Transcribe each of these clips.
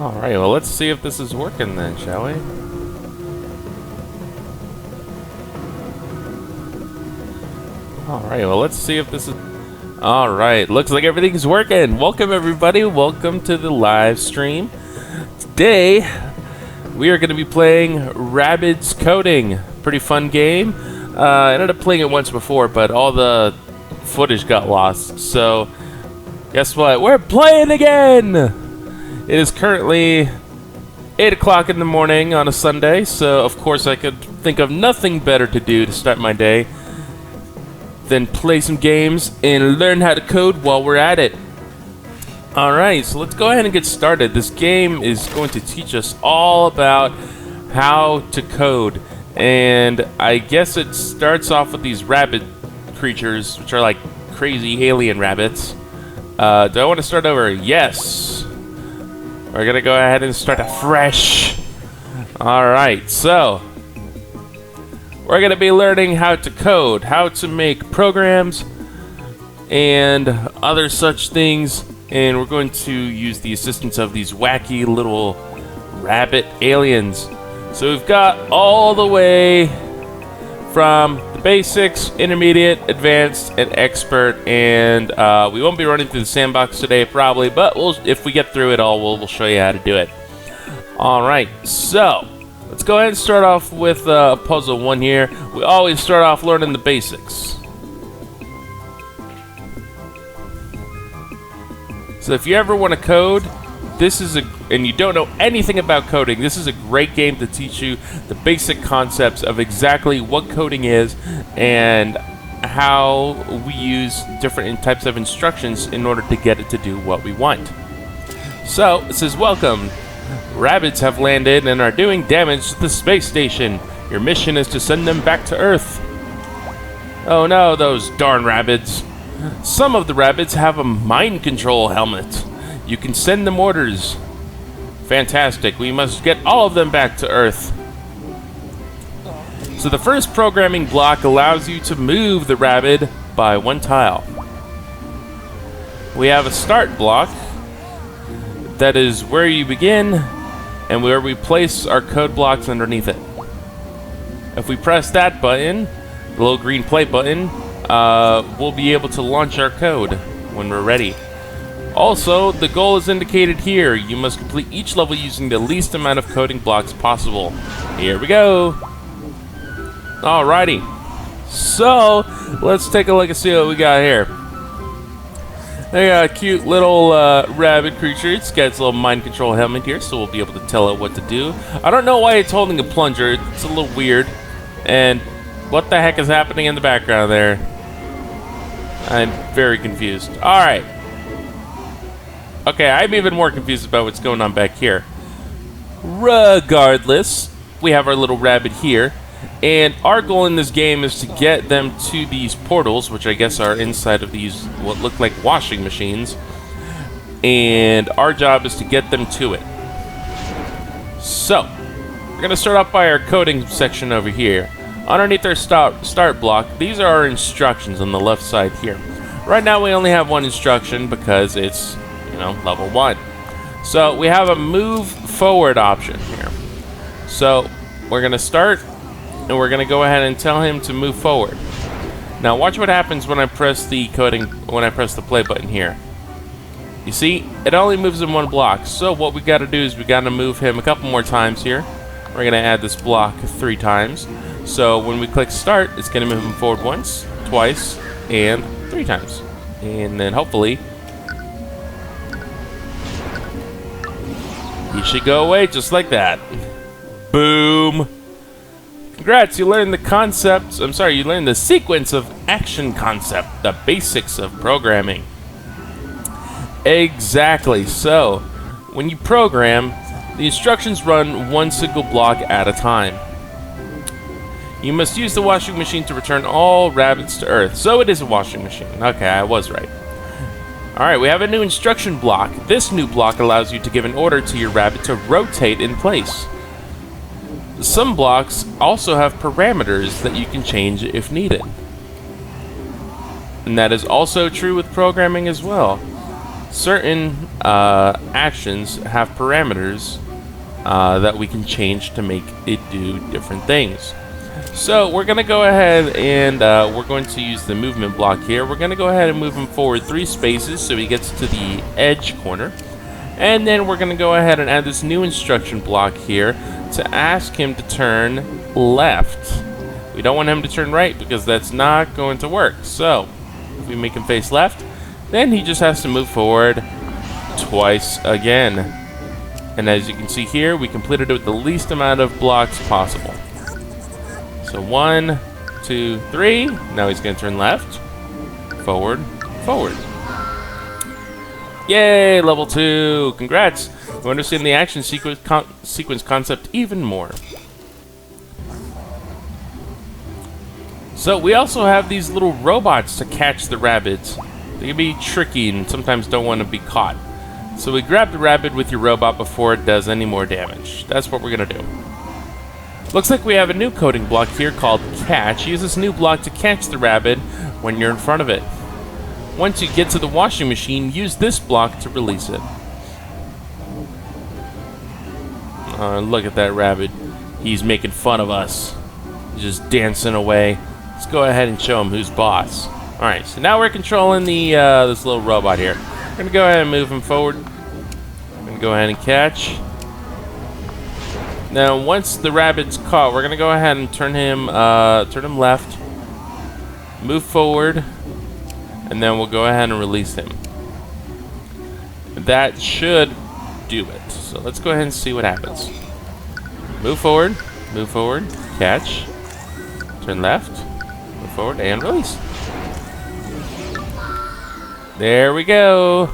Alright, well let's see if this is working then, shall we? Alright, well let's see if this is... Alright, looks like everything's working! Welcome everybody, welcome to the live stream. Today, we are going to be playing Rabbids Coding. Pretty fun game. I ended up playing it once before, but all the footage got lost. So, guess what? We're playing again! It is currently 8 o'clock in the morning on a Sunday, so of course I could think of nothing better to do to start my day than play some games and learn how to code while we're at it. Alright, so let's go ahead and get started. This game is going to teach us all about how to code, and I guess it starts off with these rabbit creatures, which are like crazy alien rabbits. Do I want to start over? Yes! We're gonna go ahead and start afresh. Alright, so we're gonna be learning how to code, how to make programs, and other such things. And we're going to use the assistance of these wacky little rabbit aliens. So we've got all the way from the basics, intermediate, advanced, and expert, and we won't be running through the sandbox today probably, but if we get through it all, we'll show you how to do it. Alright, so let's go ahead and start off with puzzle 1 here. We always start off learning the basics. So if you ever want to code, and you don't know anything about coding, this is a great game to teach you the basic concepts of exactly what coding is and how we use different types of instructions in order to get it to do what we want. So, it says, welcome. Rabbids have landed and are doing damage to the space station. Your mission is to send them back to Earth. Oh no, those darn Rabbids. Some of the Rabbids have a mind control helmet. You can send them orders. Fantastic. We must get all of them back to Earth. So the first programming block allows you to move the rabbit by 1 tile. We have a start block. That is where you begin and where we place our code blocks underneath it. If we press that button, the little green play button, we'll be able to launch our code when we're ready. Also, the goal is indicated here. You must complete each level using the least amount of coding blocks possible. Here we go. Alrighty. So, let's take a look and see what we got here. They got a cute little rabbit creature. It's got its little mind control helmet here, so we'll be able to tell it what to do. I don't know why it's holding a plunger. It's a little weird. And what the heck is happening in the background there? I'm very confused. Alright. Okay, I'm even more confused about what's going on back here. Regardless, we have our little rabbit here, and our goal in this game is to get them to these portals, which I guess are inside of these what look like washing machines, and our job is to get them to it. So, we're going to start off by our coding section over here. Underneath our start block, these are our instructions on the left side here. Right now we only have one instruction because it's, level 1. So we have a move forward option here. So we're going to start and we're going to go ahead and tell him to move forward. Now watch what happens when I press the play button here. You see, it only moves in 1 block. So what we got to do is we got to move him a couple more times here. We're going to add this block 3 times. So when we click start, it's going to move him forward once, twice, and 3 times. And then hopefully he should go away just like that. Boom. Congrats, you learned the concepts. You learned the sequence of action concept, the basics of programming. Exactly. So, when you program, the instructions run 1 single block at a time. You must use the washing machine to return all rabbits to Earth. So it is a washing machine. Okay, I was right. Alright, we have a new instruction block. This new block allows you to give an order to your rabbit to rotate in place. Some blocks also have parameters that you can change if needed. And that is also true with programming as well. certain actions have parameters that we can change to make it do different things. So we're going to go ahead and we're going to use the movement block here. We're going to go ahead and move him forward 3 spaces so he gets to the edge corner. And then we're going to go ahead and add this new instruction block here to ask him to turn left. We don't want him to turn right because that's not going to work. So if we make him face left, then he just has to move forward twice again. And as you can see here, we completed it with the least amount of blocks possible. So 1, 2, 3. Now he's going to turn left, forward, forward. Yay, level 2. Congrats. You understand the action sequence concept even more. So we also have these little robots to catch the Rabbids. They can be tricky and sometimes don't want to be caught. So we grab the Rabbid with your robot before it does any more damage. That's what we're going to do. Looks like we have a new coding block here called catch. Use this new block to catch the Rabbid when you're in front of it. Once you get to the washing machine, use this block to release it. Look at that Rabbid. He's making fun of us. He's just dancing away. Let's go ahead and show him who's boss. Alright, so now we're controlling the this little robot here. We're going to go ahead and move him forward. We're going to go ahead and catch. Now, once the Rabbid's caught, we're going to go ahead and turn him left. Move forward. And then we'll go ahead and release him. That should do it. So let's go ahead and see what happens. Move forward, catch, turn left, move forward, and release. There we go.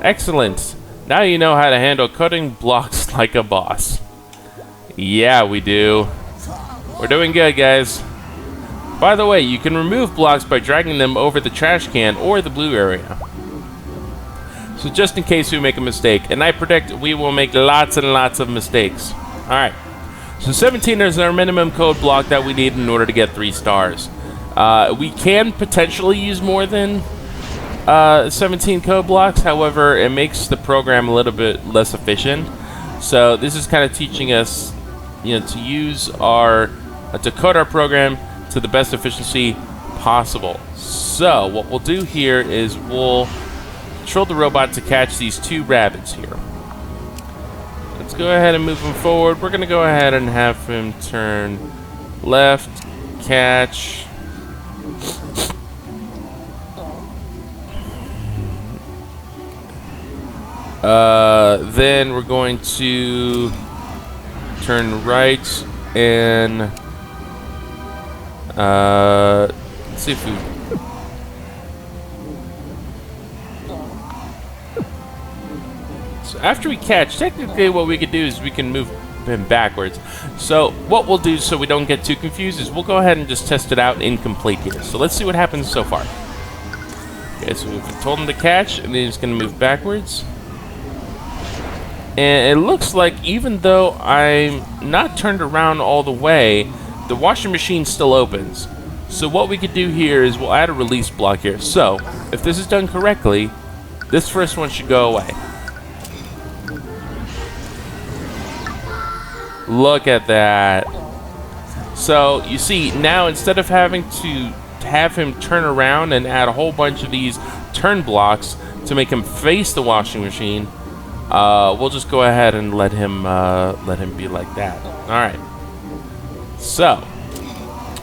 Excellent. Now you know how to handle coding blocks like a boss. Yeah, we do. We're doing good, guys. By the way, you can remove blocks by dragging them over the trash can or the blue area. So just in case we make a mistake, and I predict we will make lots and lots of mistakes. Alright, so 17 is our minimum code block that we need in order to get 3 stars. We can potentially use more than 17 code blocks, however, it makes the program a little bit less efficient. So this is kind of teaching us, to use to code our program to the best efficiency possible. So what we'll do here is we'll control the robot to catch these 2 Rabbids here. Let's go ahead and move him forward. We're going to go ahead and have him turn left, catch. Then we're going to turn right and let's see if we... So after we catch, technically what we could do is we can move him backwards. So what we'll do so we don't get too confused is we'll go ahead and just test it out incomplete here. So let's see what happens so far. Okay, so we've told him to catch, and then he's going to move backwards. And it looks like even though I'm not turned around all the way, the washing machine still opens. So what we could do here is we'll add a release block here. So if this is done correctly, this first one should go away. Look at that. So you see, now instead of having to have him turn around and add a whole bunch of these turn blocks to make him face the washing machine, we'll just go ahead and let him be like that. Alright. So,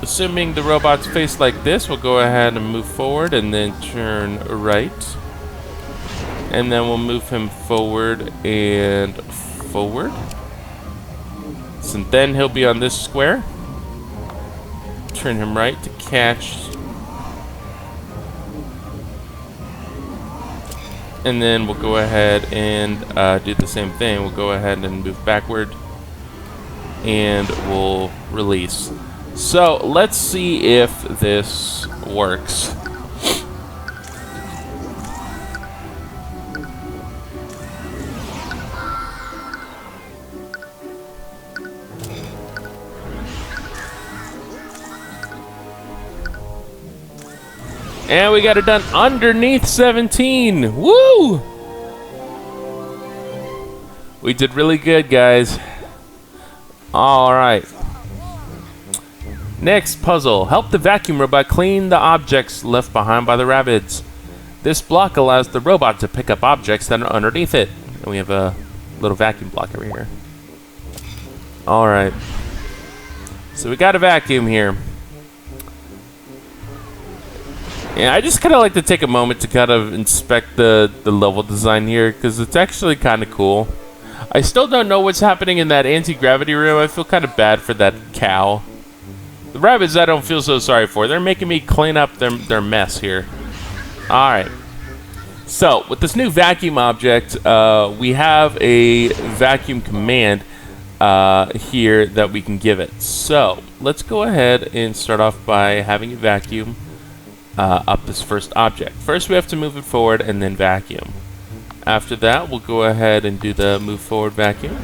assuming the robot's faced like this, we'll go ahead and move forward and then turn right. And then we'll move him forward and forward. So then he'll be on this square. Turn him right to catch. And then we'll go ahead and do the same thing. We'll go ahead and move backward. And we'll release. So let's see if this works. And we got it done underneath 17. Woo! We did really good, guys. All right. Next puzzle. Help the vacuum robot clean the objects left behind by the Rabbids. This block allows the robot to pick up objects that are underneath it. And we have a little vacuum block over here. All right. So we got a vacuum here. Yeah, I just kind of like to take a moment to kind of inspect the level design here, because it's actually kind of cool. I still don't know what's happening in that anti-gravity room. I feel kind of bad for that cow. The Rabbids I don't feel so sorry for. They're making me clean up their mess here. Alright. So, with this new vacuum object, we have a vacuum command here that we can give it. So, let's go ahead and start off by having it vacuum up this first object. First, we have to move it forward and then vacuum. After that, we'll go ahead and do the move forward vacuum.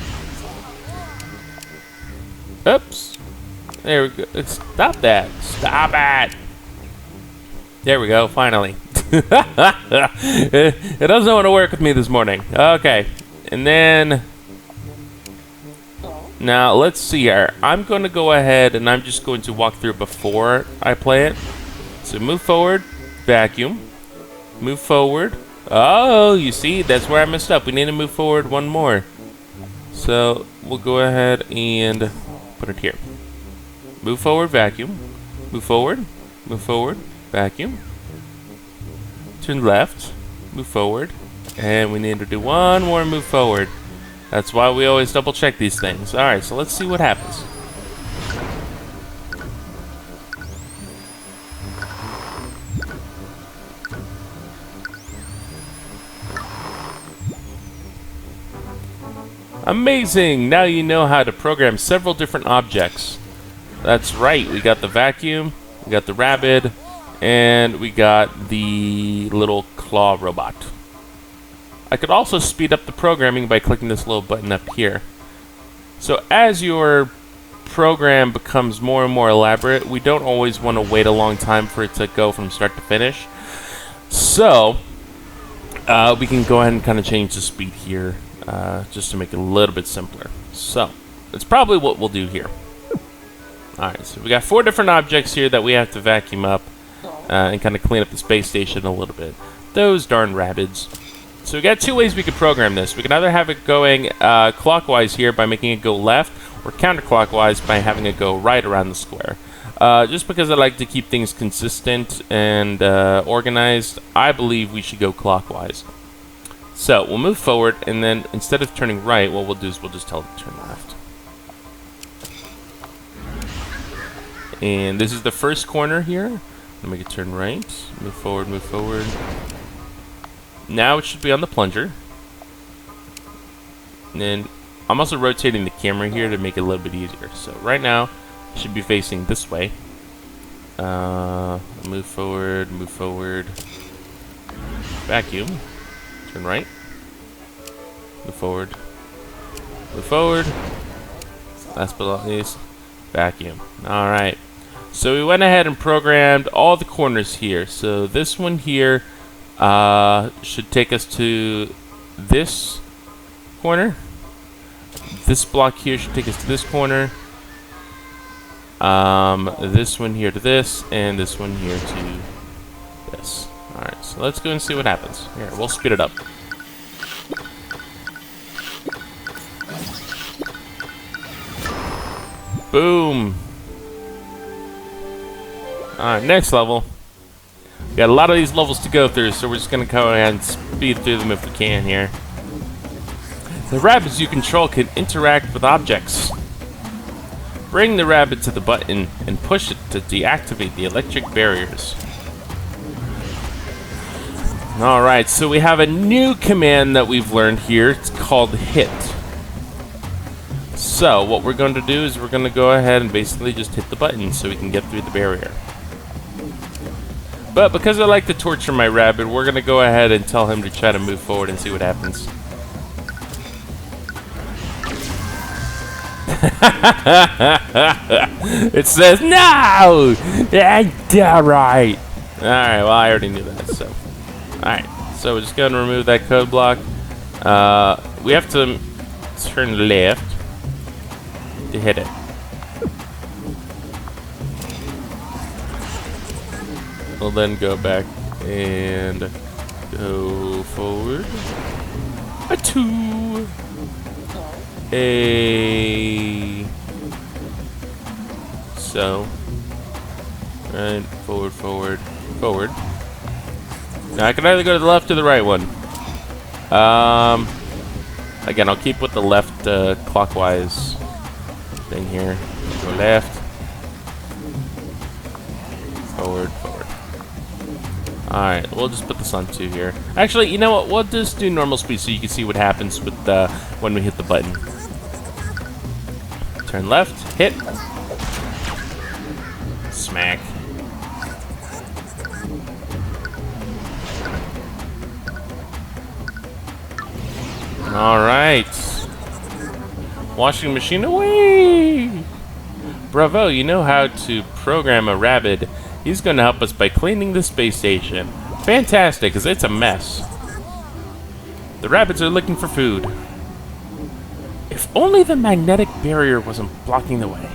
Oops. There we go. Stop that. Stop it. There we go, finally. It doesn't want to work with me this morning. Okay. And then... Now, let's see here. I'm going to go ahead and I'm just going to walk through before I play it. So move forward, vacuum. Move forward. Oh, you see, that's where I messed up. We need to move forward one more. So we'll go ahead and put it here. Move forward, vacuum. Move forward, vacuum. Turn left, move forward. And we need to do one more move forward. That's why we always double check these things. Alright, so let's see what happens. Amazing! Now you know how to program several different objects. That's right, we got the vacuum, we got the rabbit, and we got the little claw robot. I could also speed up the programming by clicking this little button up here. So as your program becomes more and more elaborate, we don't always want to wait a long time for it to go from start to finish. So we can go ahead and kind of change the speed here. Just to make it a little bit simpler. So, that's probably what we'll do here. Alright, so we got 4 different objects here that we have to vacuum up and kind of clean up the space station a little bit. Those darn Rabbids. So we got 2 ways we could program this. We can either have it going clockwise here by making it go left, or counterclockwise by having it go right around the square. Just because I like to keep things consistent and organized, I believe we should go clockwise. So, we'll move forward, and then instead of turning right, what we'll do is we'll just tell it to turn left. And this is the first corner here. I'll make it turn right. Move forward, move forward. Now it should be on the plunger. And then I'm also rotating the camera here to make it a little bit easier. So right now, it should be facing this way. Move forward, vacuum. Turn right. Move forward. Last but not least, vacuum. Alright. So we went ahead and programmed all the corners here. So this one here should take us to this corner. This block here should take us to this corner. This one here to this, and this one here to this. Alright, so let's go and see what happens. Here, we'll speed it up. Boom! Alright, next level. We got a lot of these levels to go through, so we're just going to go ahead and speed through them if we can here. The Rabbids you control can interact with objects. Bring the rabbit to the button and push it to deactivate the electric barriers. Alright, so we have a new command that we've learned here. It's called hit. So, what we're going to do is we're going to go ahead and basically just hit the button so we can get through the barrier. But because I like to torture my rabbit, we're going to go ahead and tell him to try to move forward and see what happens. It says, no! That's alright. Alright, well, I already knew that, so. Alright, so we're just going to remove that code block. We have to turn left to hit it. We'll then go back and go forward. A 2. So. Right, forward, forward, forward. Now I can either go to the left or the right one. Again, I'll keep with the left clockwise thing here. Go left. Forward, forward. Alright, we'll just put this on 2 here. Actually, you know what? We'll just do normal speed so you can see what happens with when we hit the button. Turn left, hit. Smack. Alright. Washing machine away! Bravo, you know how to program a Rabbid. He's going to help us by cleaning the space station. Fantastic, because it's a mess. The rabbits are looking for food. If only the magnetic barrier wasn't blocking the way.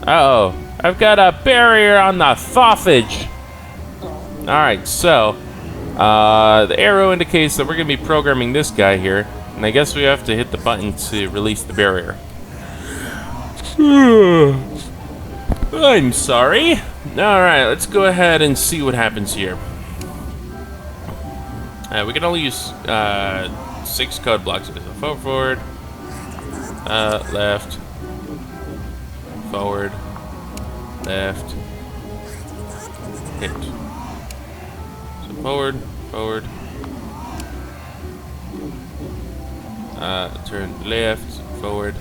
Uh-oh. I've got a barrier on the sausage. Alright, so... the arrow indicates that we're going to be programming this guy here. And I guess we have to hit the button to release the barrier. I'm sorry. Alright, let's go ahead and see what happens here. We can only use 6 code blocks. So forward, left, forward, left, hit. So forward, forward, turn left, forward,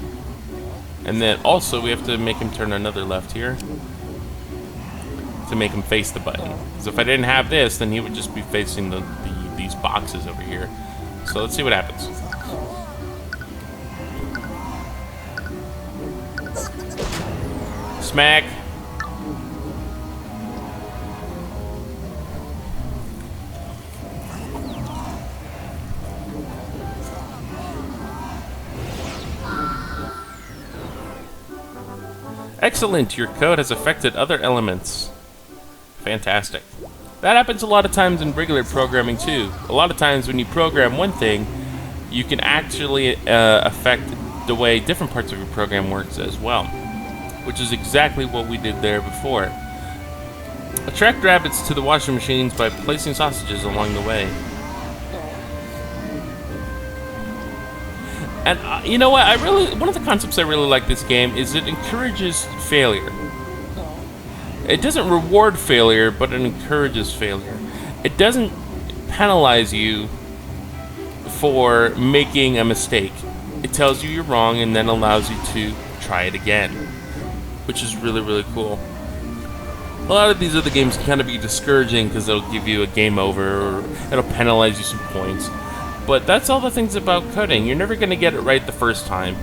and then also we have to make him turn another left here to make him face the button. So if I didn't have this, then he would just be facing these boxes over here. So let's see what happens. Smack. Excellent, your code has affected other elements. Fantastic. That happens a lot of times in regular programming too. A lot of times when you program one thing, you can actually affect the way different parts of your program works as well. Which is exactly what we did there before. Attract rabbits to the washing machines by placing sausages along the way. And you know what? One of the concepts I really like this game is it encourages failure. It doesn't reward failure, but it encourages failure. It doesn't penalize you for making a mistake. It tells you you're wrong and then allows you to try it again, which is really, really cool. A lot of these other games can kind of be discouraging because they'll give you a game over or it'll penalize you some points. But that's all the things about coding. You're never going to get it right the first time.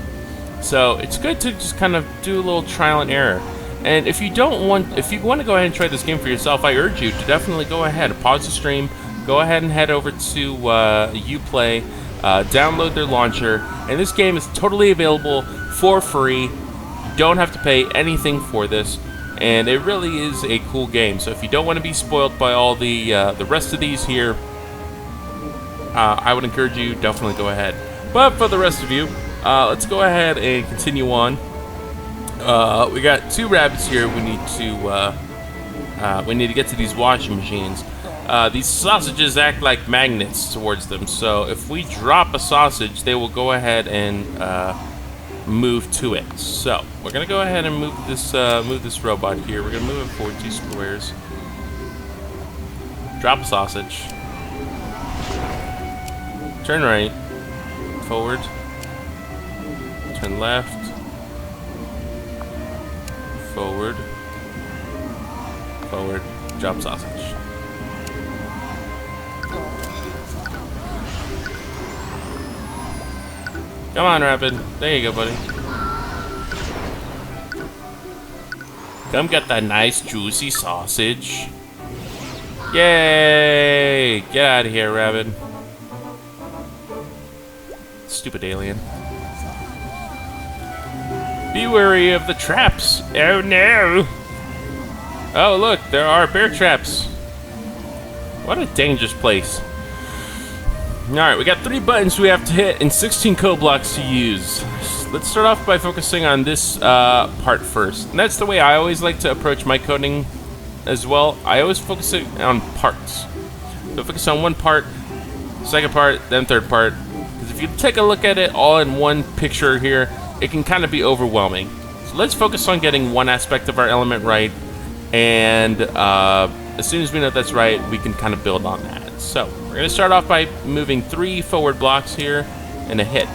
So it's good to just kind of do a little trial and error. And if you want to go ahead and try this game for yourself, I urge you to definitely go ahead, pause the stream, go ahead and head over to Uplay, download their launcher, and this game is totally available for free. You don't have to pay anything for this, and it really is a cool game. So if you don't want to be spoiled by all the rest of these here, I would encourage you, definitely go ahead. But for the rest of you, let's go ahead and continue on. We got 2 rabbits here. We need to get to these washing machines. These sausages act like magnets towards them. So if we drop a sausage, they will go ahead and move to it. So we're gonna go ahead and move this robot here. We're gonna move it forward 2 squares. Drop a sausage. Turn right. Forward. Turn left. Forward. Forward. Drop sausage. Come on, Rabbid. There you go, buddy. Come get that nice juicy sausage. Yay! Get out of here, Rabbid. Stupid alien. Be wary of the traps. Oh no! Oh look, there are bear traps. What a dangerous place. Alright, we got 3 buttons we have to hit and 16 code blocks to use. Let's start off by focusing on this part first. And that's the way I always like to approach my coding as well. I always focus it on parts. So focus on one part, second part, then third part. Because if you take a look at it all in one picture here, it can kind of be overwhelming. So let's focus on getting one aspect of our element right. And as soon as we know that's right, we can kind of build on that. So we're going to start off by moving 3 forward blocks here and a hit.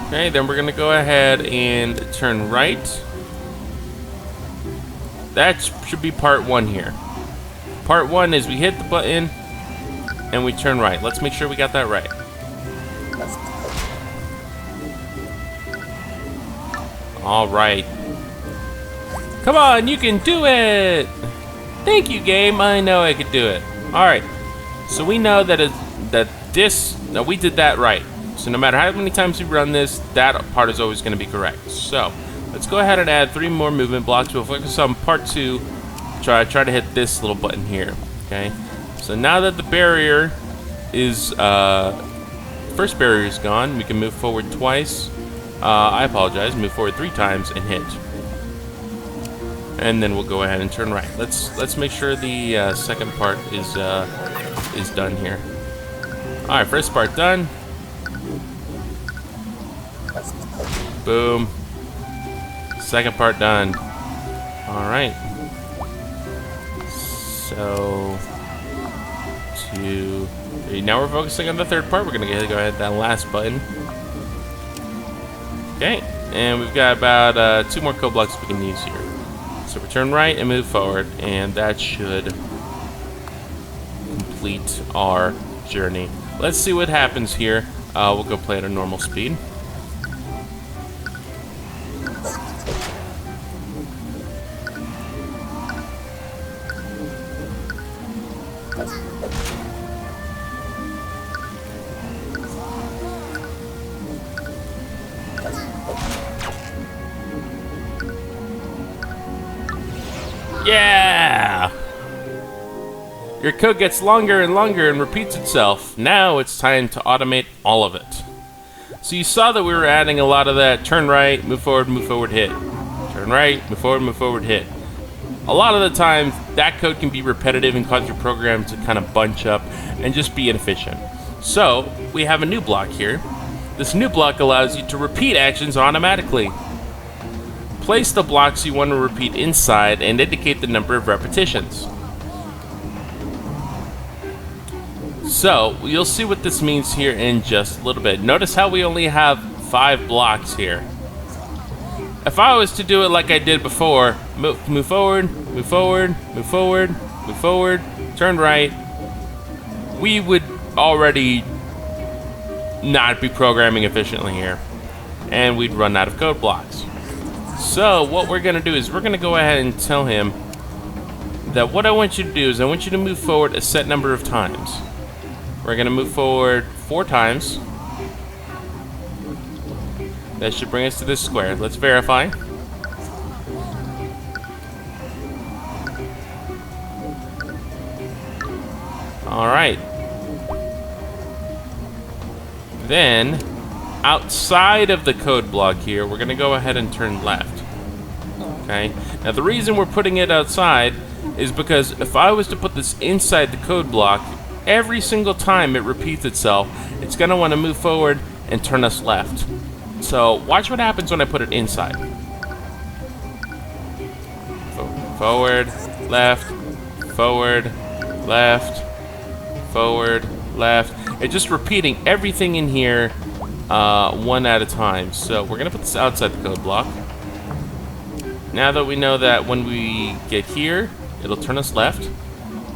Okay, then we're going to go ahead and turn right. That should be part 1 here. Part 1 is we hit the button and we turn right. Let's make sure we got that right. All right. Come on, you can do it! Thank you, game. I know I could do it. All right. So we know that we did that right. So no matter how many times we run this, that part is always going to be correct. So let's go ahead and add 3 more movement blocks. We'll focus on part 2. Try to hit this little button here. Okay. So now that the barrier is first barrier is gone, we can move forward twice. I apologize. Move forward 3 times and hit. And then we'll go ahead and turn right. Let's make sure the second part is done here. All right, first part done. Boom. Second part done. All right. So 2, 3. Now we're focusing on the third part. We're gonna go ahead that last button. Okay, and we've got about 2 more code blocks we can use here. So we turn right and move forward, and that should complete our journey. Let's see what happens here. We'll go play at a normal speed. Yeah! Your code gets longer and longer and repeats itself. Now it's time to automate all of it. So you saw that we were adding a lot of that turn right, move forward, hit. Turn right, move forward, hit. A lot of the time, that code can be repetitive and cause your program to kind of bunch up and just be inefficient. So we have a new block here. This new block allows you to repeat actions automatically. Place the blocks you want to repeat inside and indicate the number of repetitions. So, you'll see what this means here in just a little bit. Notice how we only have 5 blocks here. If I was to do it like I did before, move forward, turn right, we would already not be programming efficiently here. And we'd run out of code blocks. So what we're going to do is we're going to go ahead and tell him that what I want you to do is I want you to move forward a set number of times. We're going to move forward 4 times. That should bring us to this square. Let's verify. All right. Then, outside of the code block here, we're going to go ahead and turn left. Okay. Now the reason we're putting it outside is because if I was to put this inside the code block, every single time it repeats itself, it's going to want to move forward and turn us left. So watch what happens when I put it inside. Forward, left, forward, left, forward, left. It's just repeating everything in here one at a time. So we're going to put this outside the code block. Now that we know that when we get here, it'll turn us left.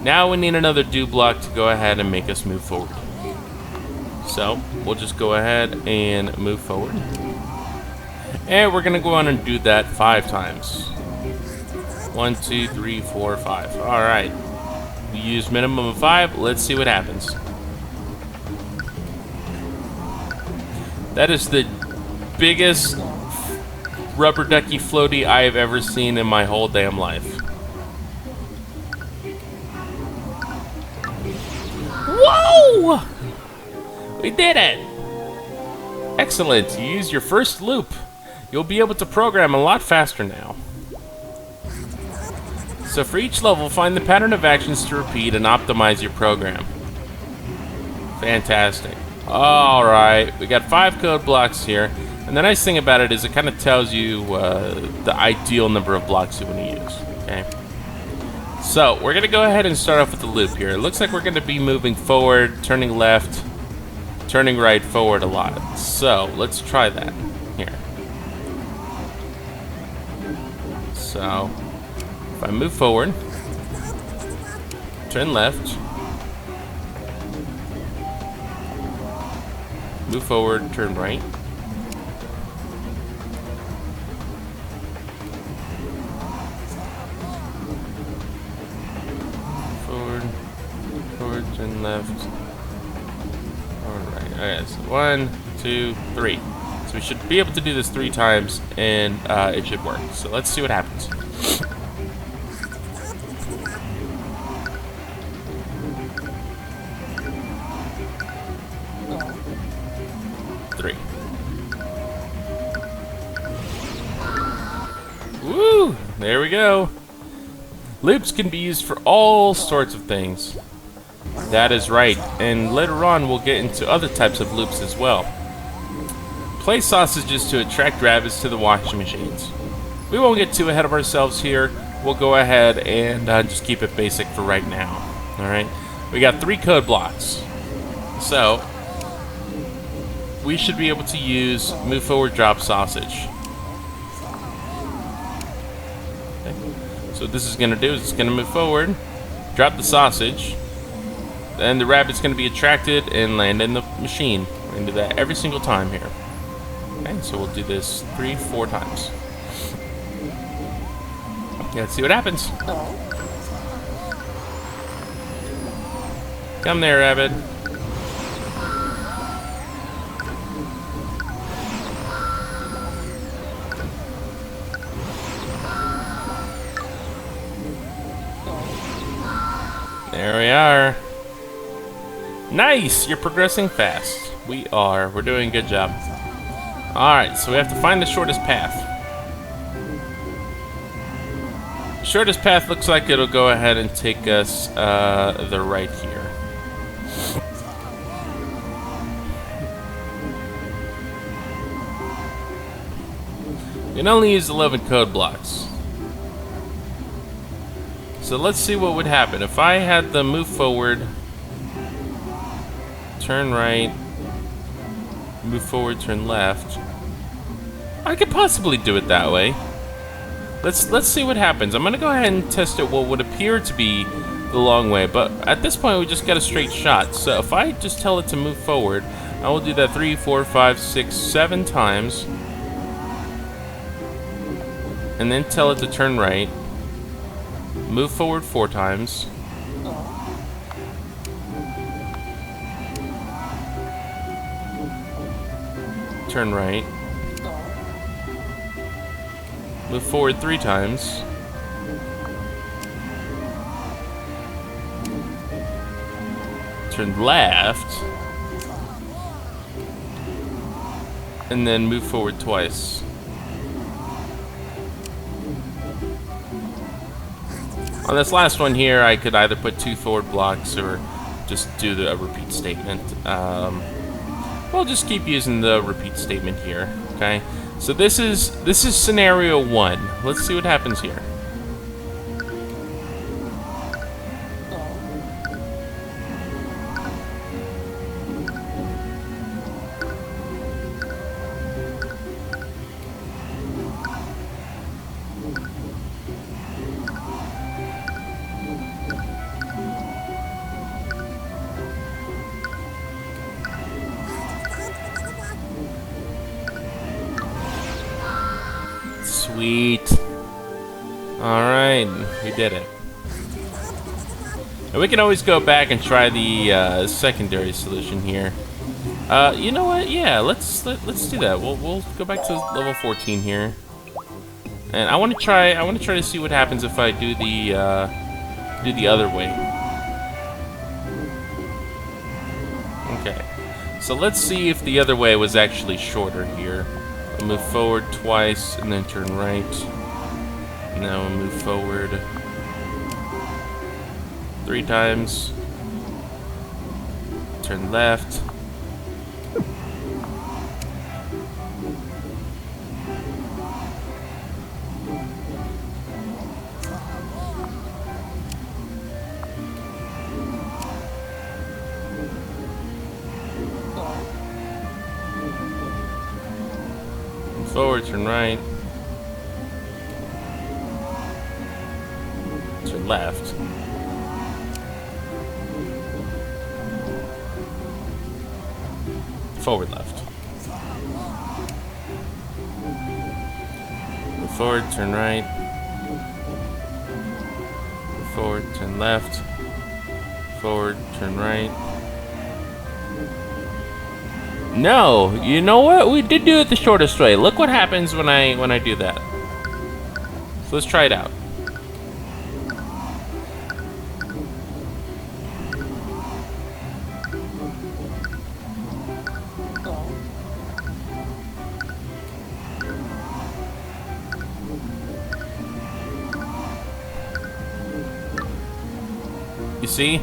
Now we need another do block to go ahead and make us move forward. So we'll just go ahead and move forward. And we're gonna go on and do that 5 times. 1, 2, 3, 4, 5. Alright. We use minimum of 5. Let's see what happens. That is the biggest rubber ducky floaty I have ever seen in my whole damn life. Whoa! We did it! Excellent. You used your first loop. You'll be able to program a lot faster now. So for each level, find the pattern of actions to repeat and optimize your program. Fantastic. Alright, we got 5 code blocks here. And the nice thing about it is it kind of tells you the ideal number of blocks you want to use. Okay. So we're going to go ahead and start off with the loop here. It looks like we're going to be moving forward, turning left, turning right, forward a lot. So let's try that here. So if I move forward, turn left, move forward, turn right. Forward, turn left. Alright, okay, so 1, 2, 3. So we should be able to do this 3 times and it should work. So let's see what happens. Woo! There we go. Loops can be used for all sorts of things. That is right, and later on we'll get into other types of loops as well. Place sausages to attract rabbits to the washing machines. We won't get too ahead of ourselves here. We'll go ahead and just keep it basic for right now. Alright, we got 3 code blocks. So, we should be able to use move forward, drop sausage. So what this is going to do is it's going to move forward, drop the sausage, then the rabbit's going to be attracted and land in the machine. We're going to do that every single time here. Okay, so we'll do this 3, 4 times. Let's see what happens. Come there, rabbit. There we are. Nice! You're progressing fast. We are. We're doing a good job. Alright, so we have to find the shortest path. The shortest path looks like it'll go ahead and take us the right here. You can only use 11 code blocks. So let's see what would happen. If I had the move forward, turn right, move forward, turn left, I could possibly do it that way. Let's see what happens. I'm gonna go ahead and test it what would appear to be the long way, but at this point we just got a straight shot. So if I just tell it to move forward, I will do that 3, 4, 5, 6, 7 times, and then tell it to turn right. Move forward 4 times. Turn right. Move forward 3 times. Turn left. And then move forward twice. On this last one here, I could either put 2 forward blocks or just do the repeat statement. We'll just keep using the repeat statement here. Okay. So this is scenario 1. Let's see what happens here. Sweet. Alright, we did it. And we can always go back and try the secondary solution here. You know what? Yeah, let's do that. We'll go back to level 14 here. And I want to try to see what happens if I do the other way. Okay. So let's see if the other way was actually shorter here. We'll move forward twice and then turn right. Now we'll move forward 3 times. Turn left. Forward, turn right. Turn left. Forward, left. Move forward, turn right. Move forward, turn left. Forward, turn right. No, you know what? We did do it the shortest way. Look what happens when I do that. So let's try it out. You see?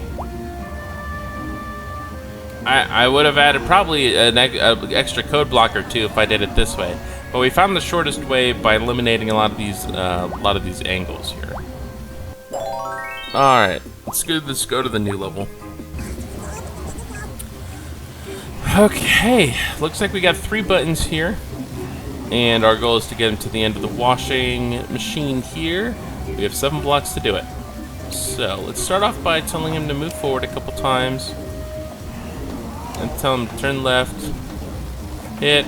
I would have added probably an extra code block or two if I did it this way, but we found the shortest way by eliminating a lot of these angles here. All right, let's go to the new level. Okay, looks like we got 3 buttons here, and our goal is to get them to the end of the washing machine here. We have 7 blocks to do it. So let's start off by telling him to move forward a couple times. And tell him to turn left, hit,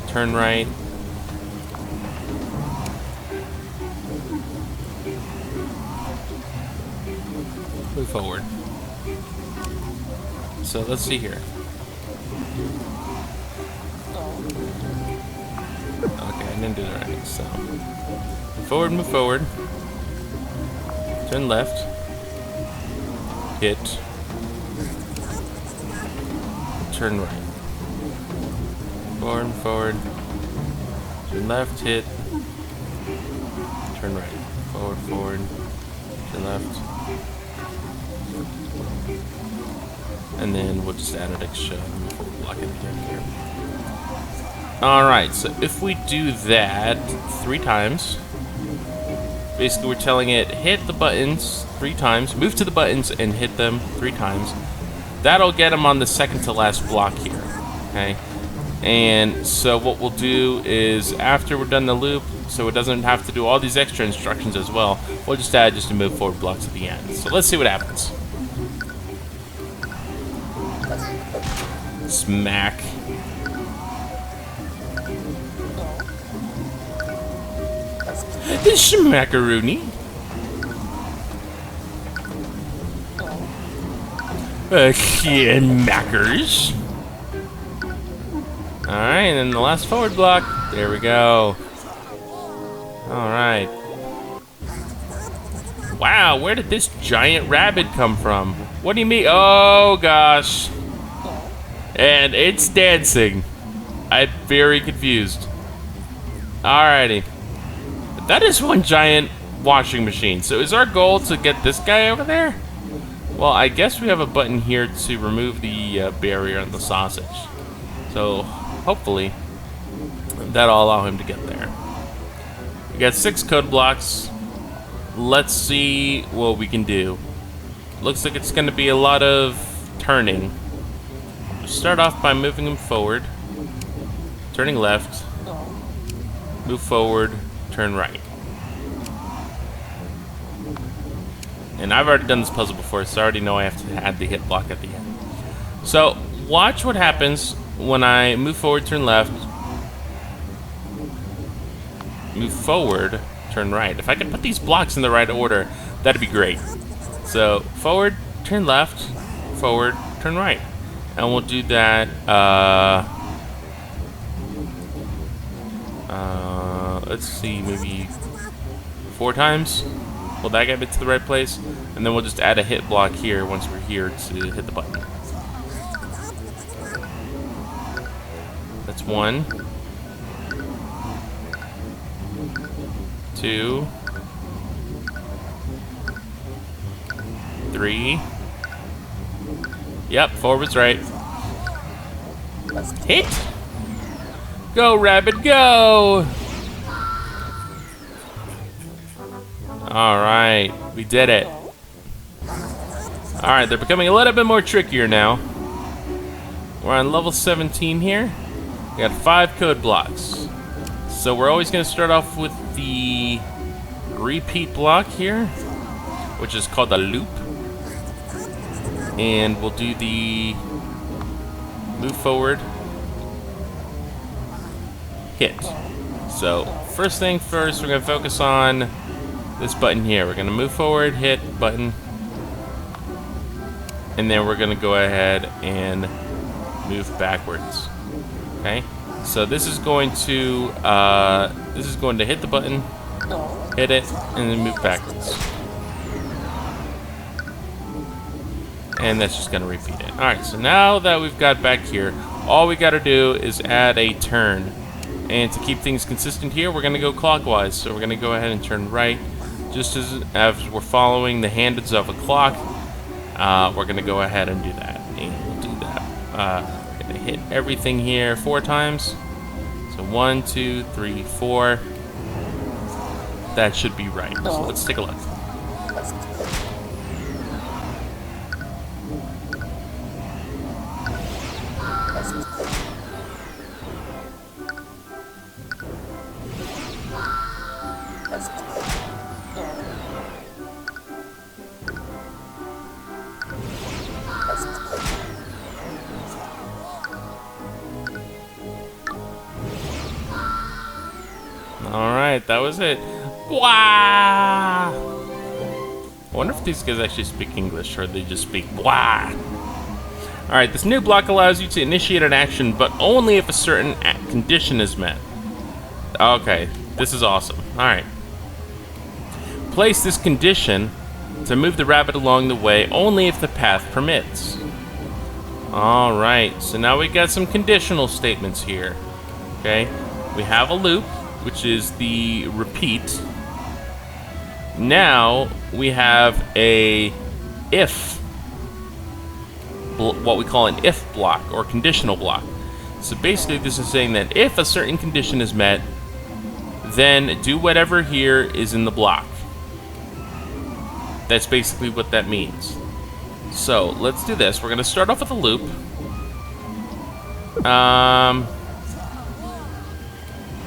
turn right, move forward. So let's see here. Okay, I didn't do that right. So move forward, turn left, hit, turn right. Forward. Turn left, hit. Turn right. Forward. Turn left. And then we'll just add an extra block in here. Alright, so if we do that 3 times, basically we're telling it hit the buttons 3 times, move to the buttons and hit them 3 times. That'll get them on the second to last block here, okay? And so what we'll do is, after we're done the loop, so it doesn't have to do all these extra instructions as well, we'll just add just a move forward blocks at the end. So let's see what happens. Smack. Smackaroony. Mackers. Alright, and then the last forward block. There we go. Alright. Wow, where did this giant rabbit come from? What do you mean? Oh, gosh. And it's dancing. I'm very confused. Alrighty. That is one giant washing machine. So is our goal to get this guy over there? Well, I guess we have a button here to remove the barrier on the sausage. So hopefully that'll allow him to get there. We got 6 code blocks. Let's see what we can do. Looks like it's going to be a lot of turning. Start off by moving him forward, turning left, move forward, turn right. And I've already done this puzzle before, so I already know I have to add the hit block at the end. So watch what happens when I move forward, turn left, move forward, turn right. If I could put these blocks in the right order, that'd be great. So forward, turn left, forward, turn right. And we'll do that, let's see, maybe 4 times. Will that get it to the right place? And then we'll just add a hit block here once we're here to hit the button. That's 1, 2, 3. Yep, forward's right. Hit! Go, Rabbid, go! Alright, we did it. Alright, they're becoming a little bit more trickier now. We're on level 17 here. We got 5 code blocks. So we're always going to start off with the repeat block here, which is called a loop. And we'll do the move forward, hit. So first thing first, we're going to focus on this button here. We're going to move forward, hit, button. And then we're going to go ahead and move backwards. Okay? So this is going to hit the button, hit it, and then move backwards. And that's just going to repeat it. Alright, so now that we've got back here, all we got to do is add a turn. And to keep things consistent here, we're going to go clockwise. So we're going to go ahead and turn right. Just as we're following the handles of a clock, we're going to go ahead and do that. And we'll do that. We're going to hit everything here 4 times. So 1, 2, 3, 4. That should be right. So let's take a look. Alright, that was it. Wow! I wonder if these guys actually speak English or they just speak wow. Alright, this new block allows you to initiate an action, but only if a certain condition is met. Okay, this is awesome. Alright. Place this condition to move the rabbit along the way only if the path permits. Alright, so now we got some conditional statements here. Okay, we have a loop, which is the repeat. Now we have a if, what we call an if block or conditional block. So basically this is saying that if a certain condition is met, then do whatever here is in the block. That's basically what that means. So let's do this. We're going to start off with a loop.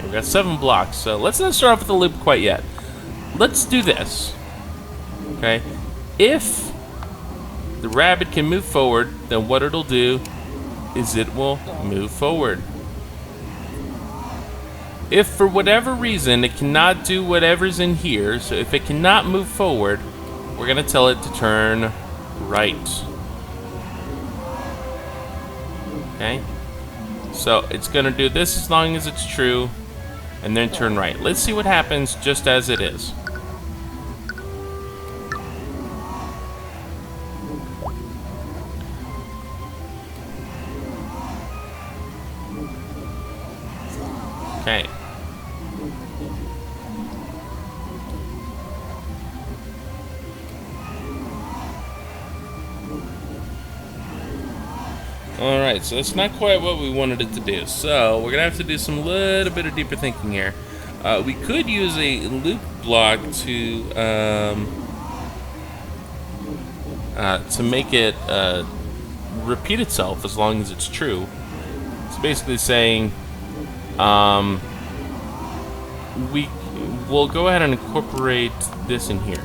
We've got 7 blocks, so let's not start off with the loop quite yet. Let's do this. Okay? If the rabbit can move forward, then what it'll do is it will move forward. If for whatever reason it cannot do whatever's in here, so if it cannot move forward, we're going to tell it to turn right. Okay? So it's going to do this as long as it's true, and then turn right. Let's see what happens just as it is. Okay. Alright, so it's not quite what we wanted it to do. So we're gonna have to do some little bit of deeper thinking here. We could use a loop block to make it repeat itself as long as it's true. It's basically saying we'll go ahead and incorporate this in here.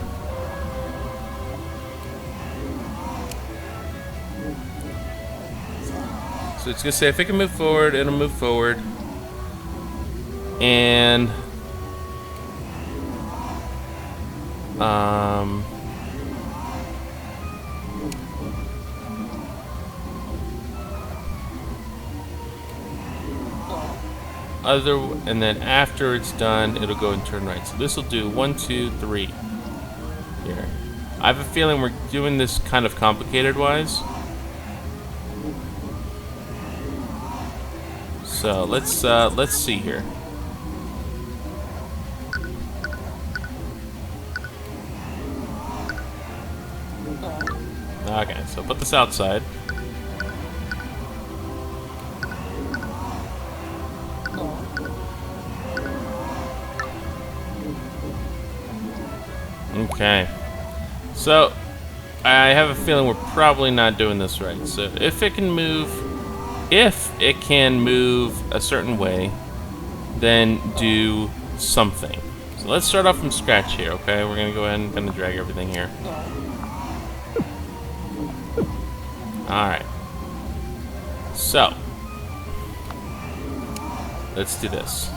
So it's going to say if it can move forward, it'll move forward. And Um, and then after it's done, it'll go and turn right. So this will do 1, 2, 3 here. I have a feeling we're doing this kind of complicated wise. So let's see here. Okay, so put this outside. Okay. So I have a feeling we're probably not doing this right. So if it can move a certain way, then do something. So let's start off from scratch here, okay? We're gonna go ahead and kind of drag everything here. Alright. So let's do this.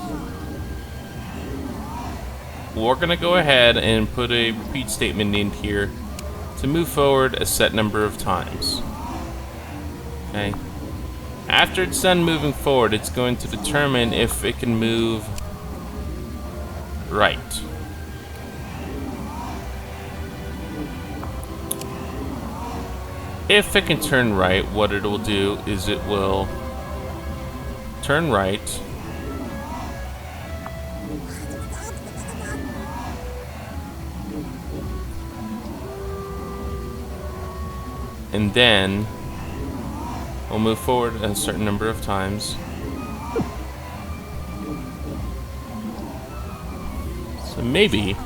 We're gonna go ahead and put a repeat statement in here to move forward a set number of times. Okay. After it's done moving forward, it's going to determine if it can move right. If it can turn right, what it will do is it will turn right. And then we'll move forward a certain number of times. So maybe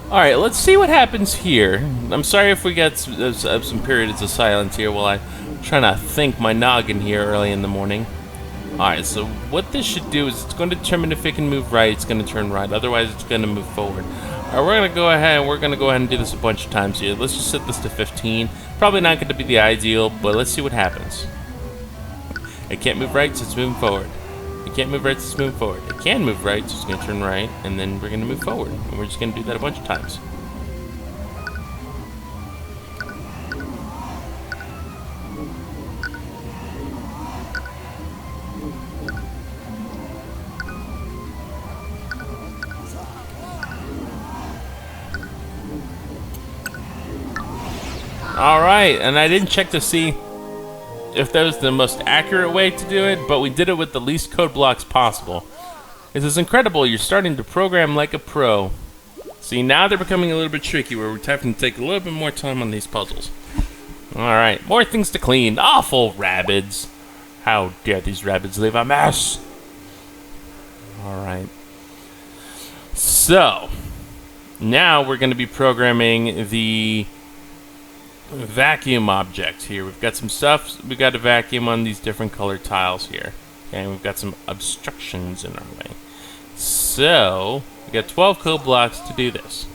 alright, let's see what happens here. I'm sorry if we get some periods of silence here while I try to think my noggin here early in the morning. Alright, so what this should do is it's going to determine if it can move right, it's going to turn right, otherwise it's going to move forward. Alright, we're going to go ahead and do this a bunch of times here. Let's just set this to 15. Probably not going to be the ideal, but let's see what happens. It can't move right, so it's moving forward. It can't move right, so it's moving forward. It can move right, so it's going to turn right, and then we're going to move forward. And we're just going to do that a bunch of times. Alright, and I didn't check to see if that was the most accurate way to do it, but we did it with the least code blocks possible. This is incredible, you're starting to program like a pro. See, now they're becoming a little bit tricky, where we're having to take a little bit more time on these puzzles. Alright, more things to clean. Awful Rabbids. How dare these Rabbids leave a mess? Alright. So, now we're going to be programming the vacuum object here. We've got some stuff we got to vacuum on these different colored tiles here. Okay, and we've got some obstructions in our way. So, we got 12 code blocks to do this.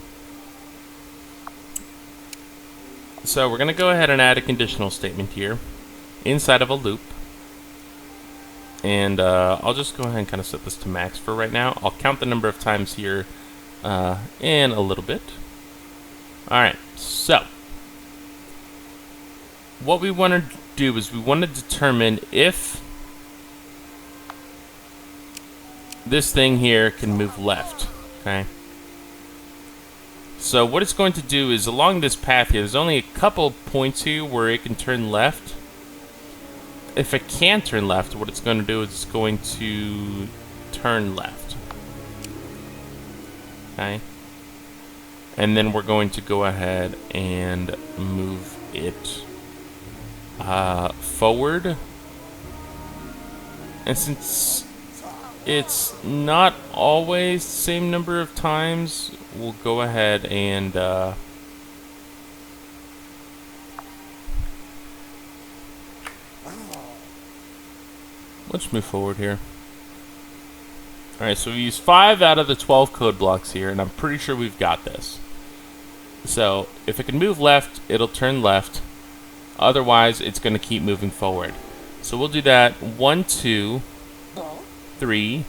So, we're going to go ahead and add a conditional statement here inside of a loop. And I'll just go ahead and kind of set this to max for right now. I'll count the number of times here in a little bit. Alright, so what we want to do is we want to determine if this thing here can move left, okay? So what it's going to do is along this path here, there's only a couple points here where it can turn left. If it can turn left, what it's going to do is it's going to turn left, okay? And then we're going to go ahead and move it forward, and since it's not always the same number of times, we'll go ahead and let's move forward here. Alright, so we use 5 out of the 12 code blocks here, and I'm pretty sure we've got this. So, if it can move left, it'll turn left. Otherwise, it's going to keep moving forward. So we'll do that 1, 2, 3,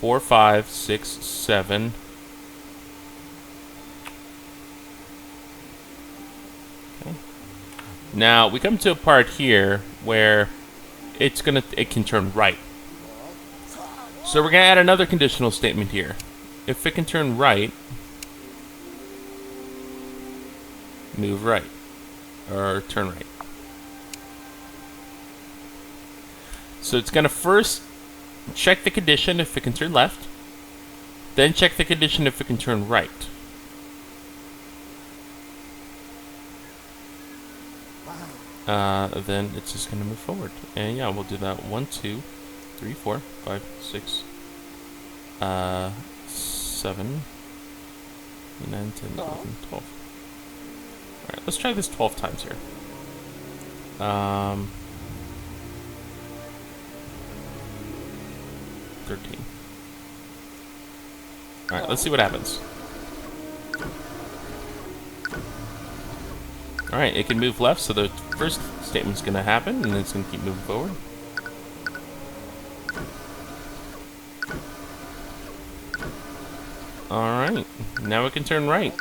4, 5, 6, 7. Okay. Now, we come to a part here where it can turn right. So we're going to add another conditional statement here. If it can turn right, move right. Or turn right. So it's going to first check the condition if it can turn left. Then check the condition if it can turn right. Then it's just going to move forward. And yeah, we'll do that 1, 2, 3, 4, 5, 6, 7, 9, 10, 11, 12. Alright, let's try this 12 times here. 13. Alright, let's see what happens. Alright, it can move left, so the first statement's going to happen, and it's going to keep moving forward. Alright, now it can turn right.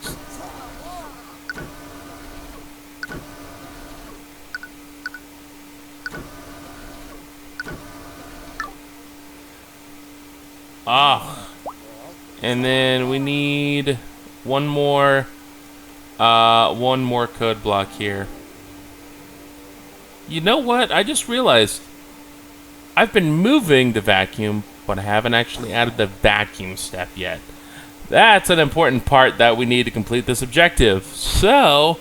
Ah, and then we need one more code block here. You know what? I just realized I've been moving the vacuum, but I haven't actually added the vacuum step yet. That's an important part that we need to complete this objective. So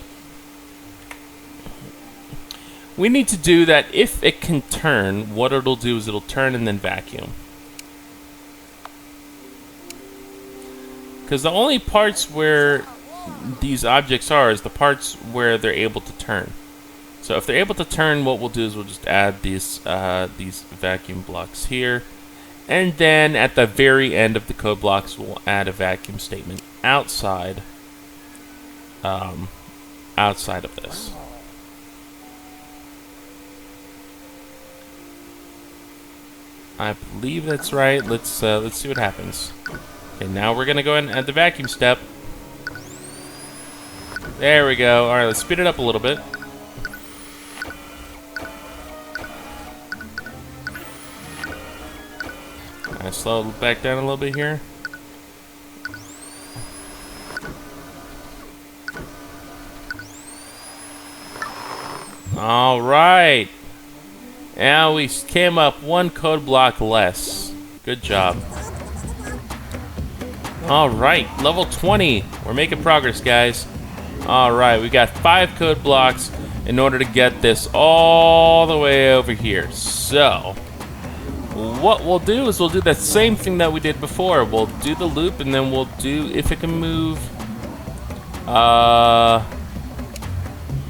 we need to do that. If it can turn, what it'll do is it'll turn and then vacuum. Because the only parts where these objects are is the parts where they're able to turn. So if they're able to turn, what we'll do is we'll just add these vacuum blocks here. And then at the very end of the code blocks, we'll add a vacuum statement outside of this. I believe that's right. Let's see what happens. Okay, now we're gonna go ahead and add the vacuum step. There we go. Alright, let's speed it up a little bit. Alright, slow it back down a little bit here. Alright. Now we came up one code block less. Good job. Alright, level 20. We're making progress, guys. Alright, we got 5 code blocks in order to get this all the way over here. So, what we'll do is we'll do that same thing that we did before. We'll do the loop, and then we'll do, if it can move,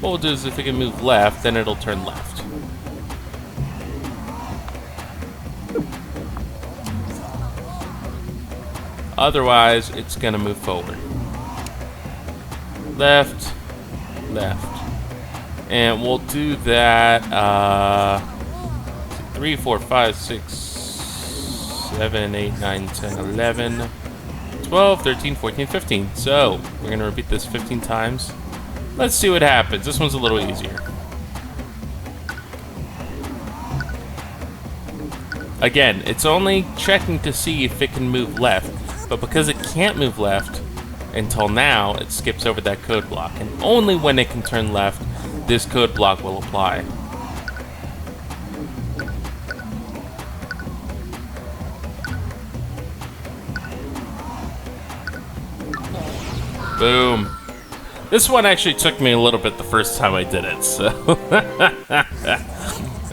what we'll do is if it can move left, then it'll turn left. Otherwise, it's gonna move forward. Left, left. And we'll do that, 3, 4, 5, 6, 7, 8, 9, 10, 11, 12, 13, 14, 15. So, we're gonna repeat this 15 times. Let's see what happens. This one's a little easier. Again, it's only checking to see if it can move left. But because it can't move left until now, it skips over that code block. And only when it can turn left, this code block will apply. Boom. This one actually took me a little bit the first time I did it, so.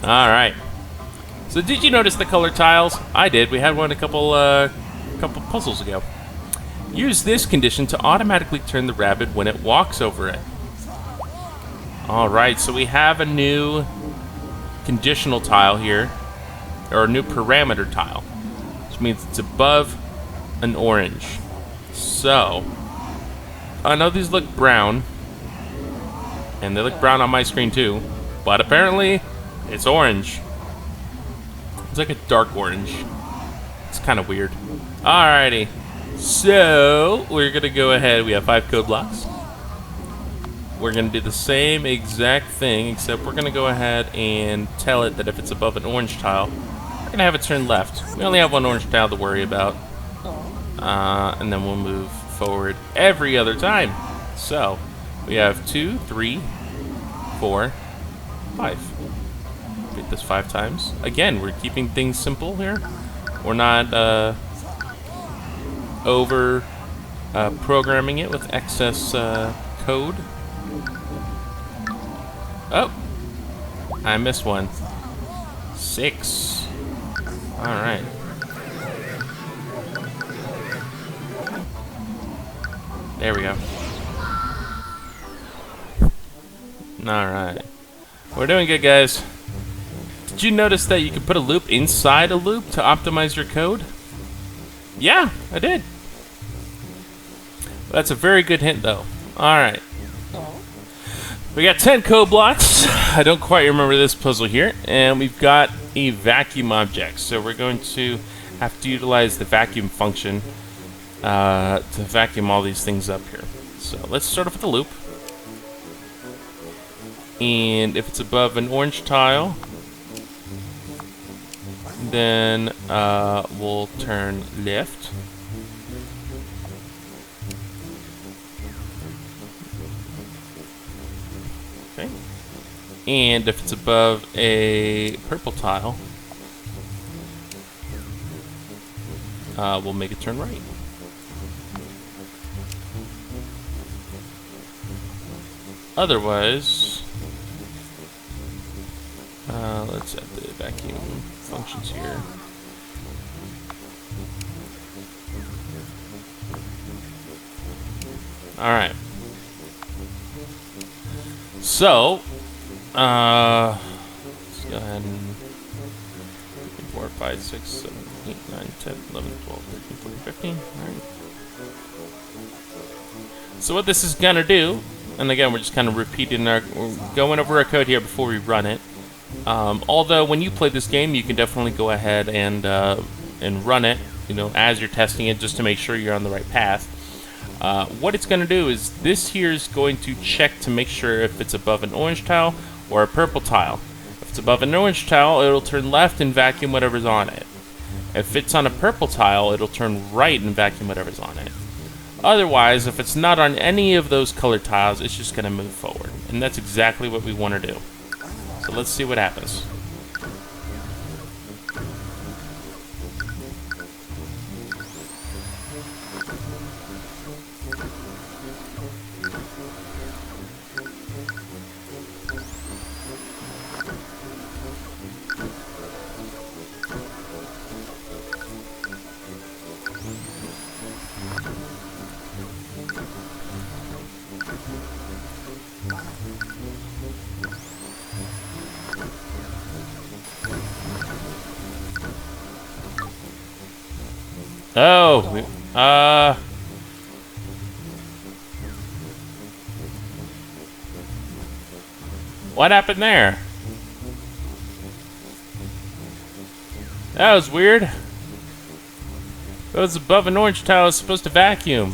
Alright. So did you notice the color tiles? I did. We had one a couple puzzles ago. Use this condition to automatically turn the rabbit when it walks over it. Alright, so we have a new conditional tile here, or a new parameter tile. So means it's above an orange. So, I know these look brown, and they look brown on my screen too, but apparently it's orange. It's like a dark orange. It's kind of weird. Alrighty, so we're gonna go ahead. We have 5 code blocks. We're gonna do the same exact thing, except we're gonna go ahead and tell it that if it's above an orange tile, we're gonna have it turn left. We only have 1 orange tile to worry about, and then we'll move forward every other time. So we have 2, 3, 4, 5. Repeat this 5 times. Again, we're keeping things simple here. We're not over programming it with excess code. Oh, I missed one. 6. All right. There we go. Alright. We're doing good, guys. Did you notice that you can put a loop inside a loop to optimize your code? Yeah, I did. That's a very good hint, though. Alright. We got 10 code blocks. I don't quite remember this puzzle here. And we've got a vacuum object. So we're going to have to utilize the vacuum function to vacuum all these things up here. So let's start off with the loop. And if it's above an orange tile, then we'll turn left. Okay. And if it's above a purple tile, we'll make it turn right. Otherwise, let's add the vacuum functions here. Alright. So, let's go ahead and 4, 5, 6, 7, 8, 9, 10, 11, 12, 13, 14, 15. Alright. So what this is going to do, and again, we're just kind of repeating we're going over our code here before we run it. Although when you play this game, you can definitely go ahead and run it, you know, as you're testing it, just to make sure you're on the right path. What it's going to do is this here is going to check to make sure if it's above an orange tile or a purple tile. If it's above an orange tile, it'll turn left and vacuum whatever's on it. If it's on a purple tile, it'll turn right and vacuum whatever's on it. Otherwise, if it's not on any of those colored tiles, it's just going to move forward. And that's exactly what we want to do. So let's see what happens. Oh, what happened there? That was weird. It was above an orange tile, it was supposed to vacuum.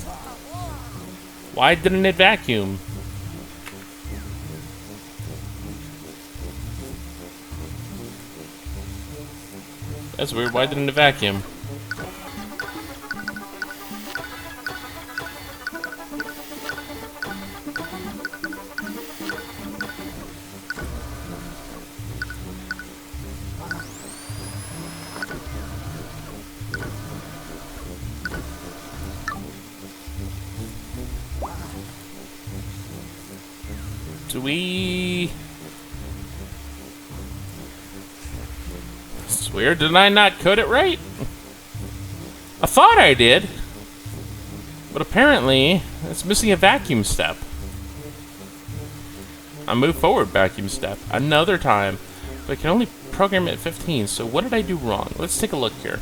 Why didn't it vacuum? That's weird, why didn't it vacuum? Do we... It's weird. Did I not code it right? I thought I did. But apparently, it's missing a vacuum step. I move forward vacuum step another time. But I can only program it at 15, so what did I do wrong? Let's take a look here.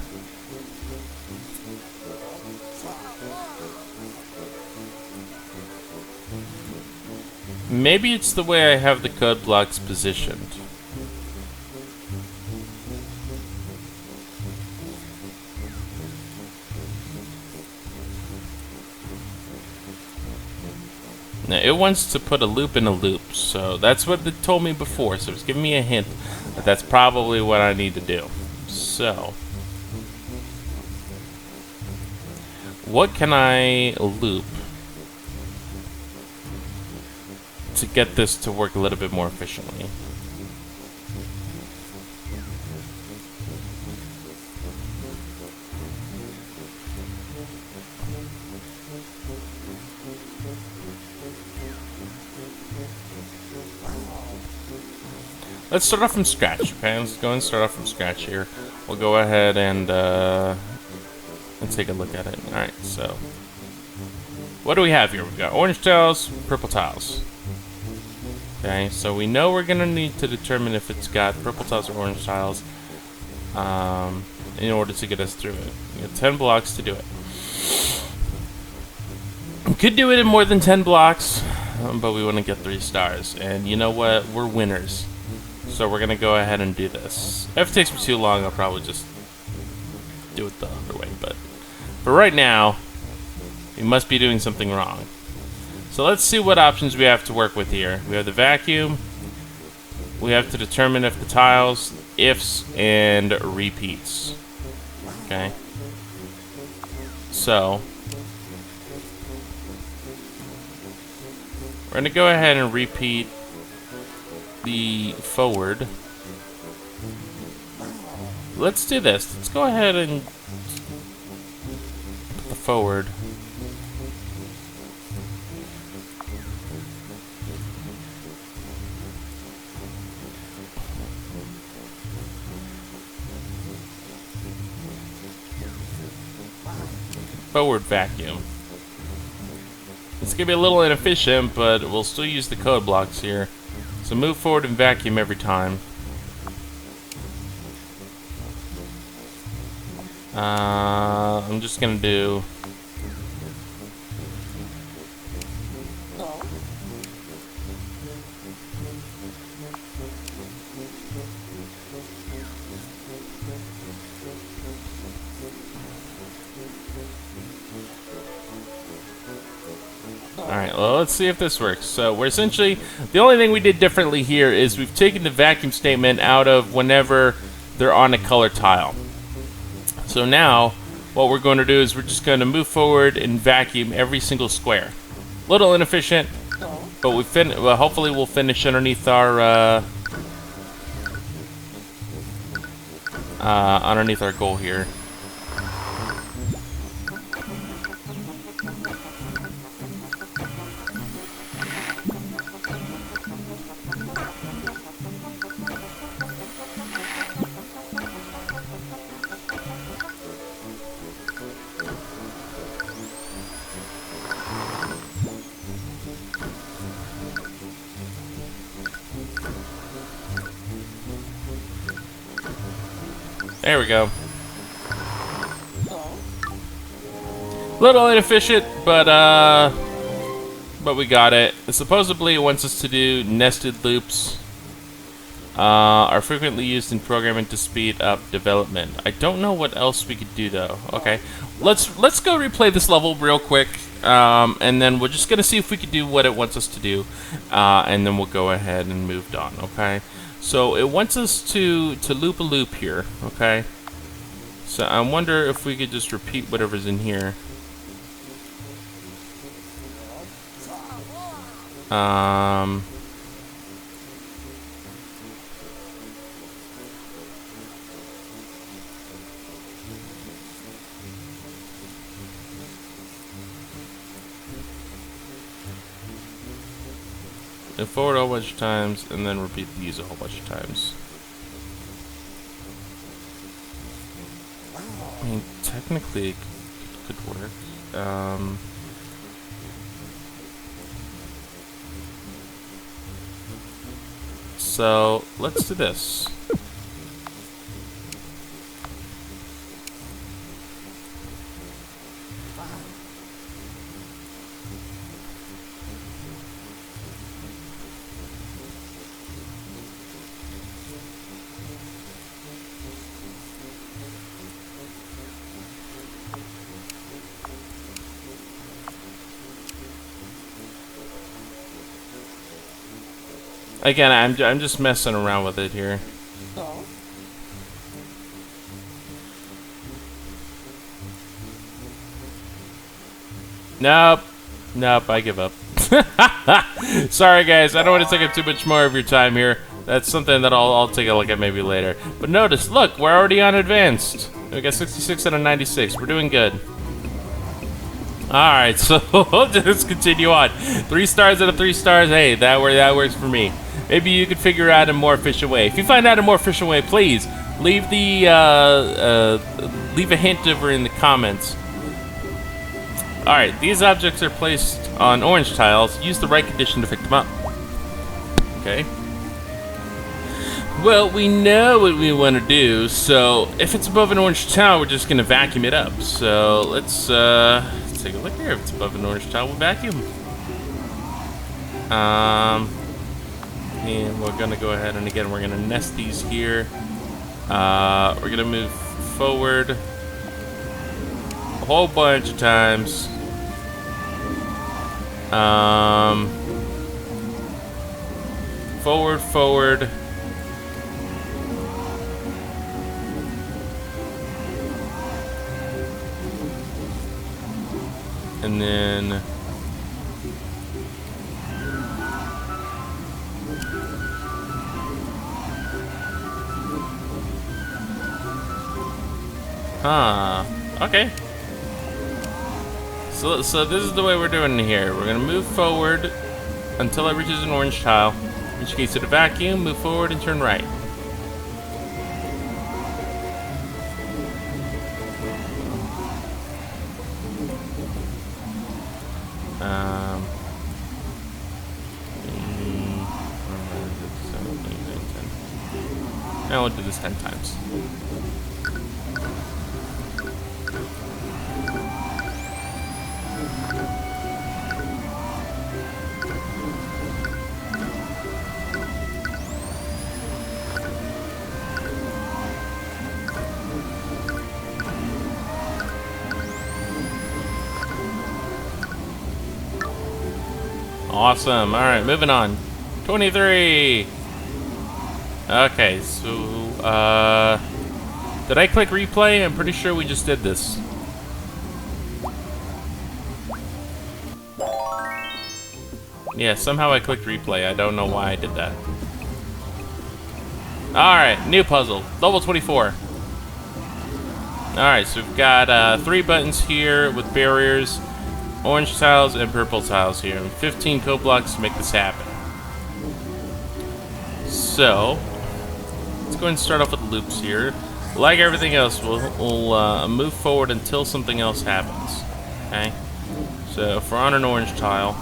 Maybe it's the way I have the code blocks positioned. Now, it wants to put a loop in a loop, so that's what it told me before, so it's giving me a hint that that's probably what I need to do. So, what can I loop to get this to work a little bit more efficiently? Let's start off from scratch, okay? Let's go and start off from scratch here. We'll go ahead and take a look at it. Alright, so what do we have here? We've got orange tiles, purple tiles. Okay, so we know we're gonna need to determine if it's got purple tiles or orange tiles in order to get us through it. We got 10 blocks to do it. We could do it in more than 10 blocks, but we want to get 3 stars. And you know what? We're winners. So we're gonna go ahead and do this. If it takes me too long, I'll probably just do it the other way. But for right now, we must be doing something wrong. So let's see what options we have to work with here. We have the vacuum. We have to determine if the tiles, ifs, and repeats. Okay. So we're gonna go ahead and repeat the forward. Let's do this. Let's go ahead and put the forward. Forward vacuum. It's gonna be a little inefficient, but we'll still use the code blocks here. So move forward and vacuum every time. I'm just gonna do Alright, well, let's see if this works. So we're essentially, the only thing we did differently here is we've taken the vacuum statement out of whenever they're on a color tile. So now, what we're going to do is we're just going to move forward and vacuum every single square. A little inefficient, but hopefully we'll finish underneath our goal here. There we go. Little inefficient, but we got it. Supposedly it wants us to do nested loops. Are frequently used in programming to speed up development. I don't know what else we could do though. Okay, let's go replay this level real quick, and then we're just gonna see if we could do what it wants us to do, and then we'll go ahead and move on. Okay. So it wants us to loop a loop here, okay? So I wonder if we could just repeat whatever's in here. And forward a whole bunch of times, and then repeat these a whole bunch of times. I mean, technically, it could work. So, let's do this. Again, I'm just messing around with it here. Nope. Nope, I give up. Sorry, guys. I don't want to take up too much more of your time here. That's something that I'll take a look at maybe later. But notice, look, we're already on advanced. We got 66 out of 96. We're doing good. Alright, so let's continue on. 3 stars out of 3 stars. Hey, that works for me. Maybe you could figure out a more efficient way. If you find out a more efficient way, please leave the leave a hint over in the comments. Alright, these objects are placed on orange tiles. Use the right condition to pick them up. Okay. Well, we know what we want to do, so if it's above an orange tile, we're just going to vacuum it up. So let's take a look here. If it's above an orange tile, we'll vacuum. And we're going to go ahead and again, we're going to nest these here. We're going to move forward a whole bunch of times. Forward. And then okay. So this is the way we're doing it here. We're gonna move forward until it reaches an orange tile. In which case, it'll vacuum, move forward, and turn right. Now we'll do this 10 times. Awesome. All right, moving on. 23. Okay, so did I click replay? I'm pretty sure we just did this. Yeah, somehow I clicked replay. I don't know why I did that. Alright, new puzzle. Level 24. Alright, so we've got 3 buttons here with barriers, orange tiles, and purple tiles here. And 15 code blocks to make this happen. So, let's go ahead and start off with loops here. Like everything else, we'll move forward until something else happens. Okay? So, if we're on an orange tile,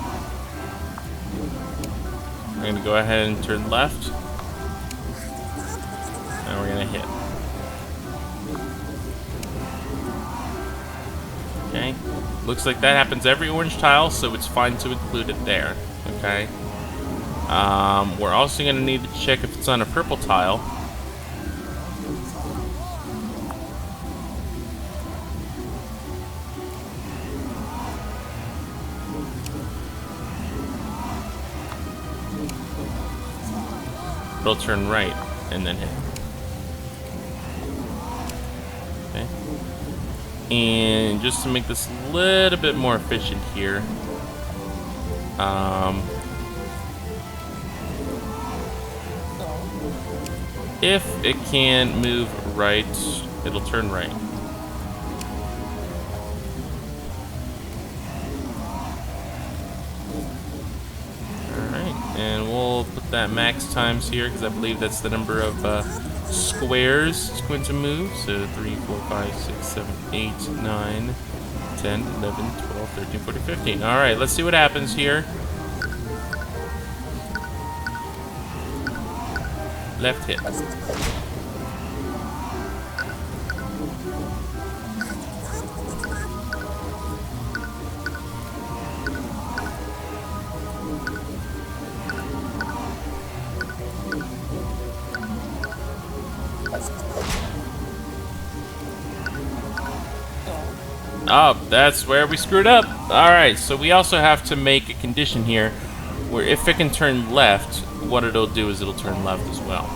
we're going to go ahead and turn left. And we're going to hit. Okay? Looks like that happens every orange tile, so it's fine to include it there. Okay? We're also going to need to check if it's on a purple tile. It'll turn right and then hit. Okay. And just to make this a little bit more efficient here, if it can move right, it'll turn right. Alright, and we'll put that max times here because I believe that's the number of squares it's going to move. So 3, 4, 5, 6, 7, 8, 9, 10, 11, 12, 13, 14, 15. Alright, let's see what happens here. Left hit. Oh, that's where we screwed up. Alright, so we also have to make a condition here where if it can turn left, what it'll do is it'll turn left as well.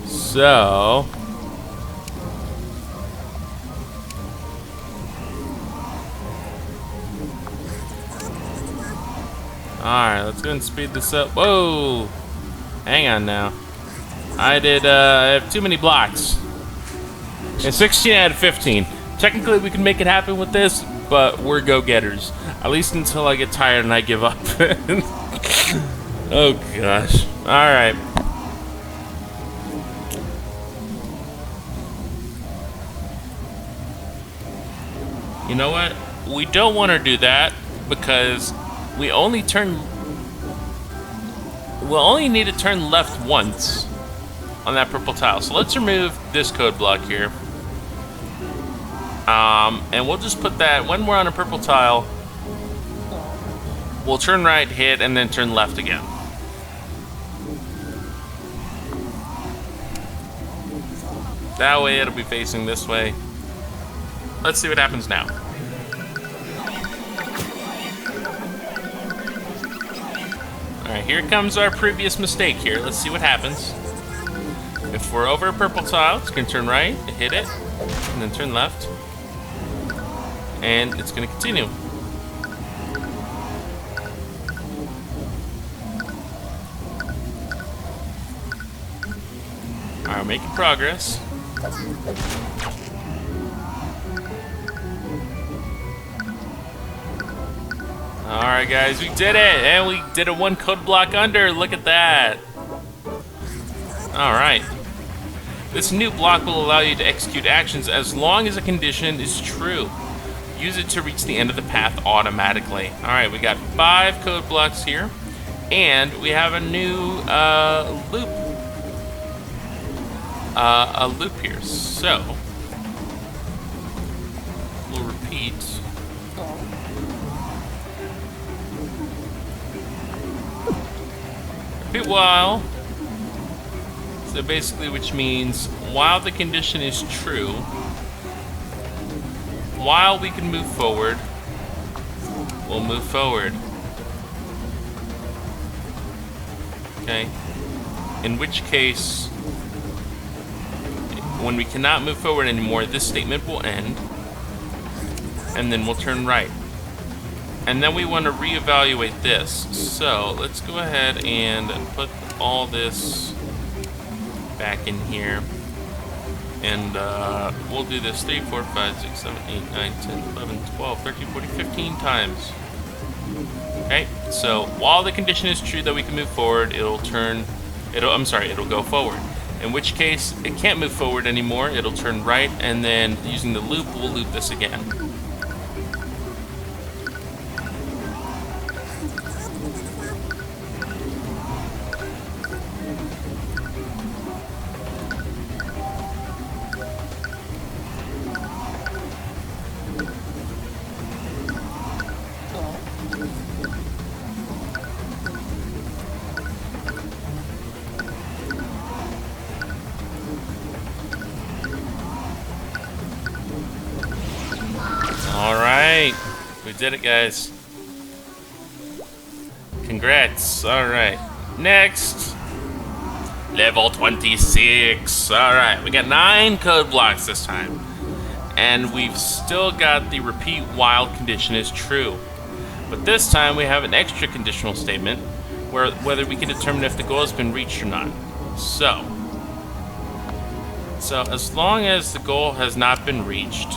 So... alright, let's go and speed this up. Whoa! Hang on now. I have too many blocks. It's 16 out of 15. Technically, we can make it happen with this, but we're go-getters. At least until I get tired and I give up. Oh, gosh. Alright. You know what? We don't want to do that because we'll only need to turn left once on that purple tile. So let's remove this code block here. And we'll just put that, when we're on a purple tile, we'll turn right, hit, and then turn left again. That way it'll be facing this way. Let's see what happens now. Alright, here comes our previous mistake here. Let's see what happens. If we're over a purple tile, it's going to turn right, hit it, and then turn left. And it's going to continue. Alright, making progress. Alright guys, we did it! And we did it one code block under, look at that! Alright. This new block will allow you to execute actions as long as a condition is true. Use it to reach the end of the path automatically. Alright, we got 5 code blocks here. And we have a new loop. A loop here. So, we'll repeat. Repeat while. So basically, which means while the condition is true, while we can move forward, we'll move forward. Okay? In which case, when we cannot move forward anymore, this statement will end, and then we'll turn right. And then we want to reevaluate this. So let's go ahead and put all this back in here. And we'll do this 3, 4, 5, 6, 7, 8, 9, 10, 11, 12, 13, 14, 15 times. Okay, so while the condition is true that we can move forward, it'll go forward. In which case, it can't move forward anymore, it'll turn right, and then using the loop, we'll loop this again. Alright, we did it, guys. Congrats. Alright, next. Level 26. Alright, we got 9 code blocks this time. And we've still got the repeat while condition is true. But this time we have an extra conditional statement where whether we can determine if the goal has been reached or not. So as long as the goal has not been reached,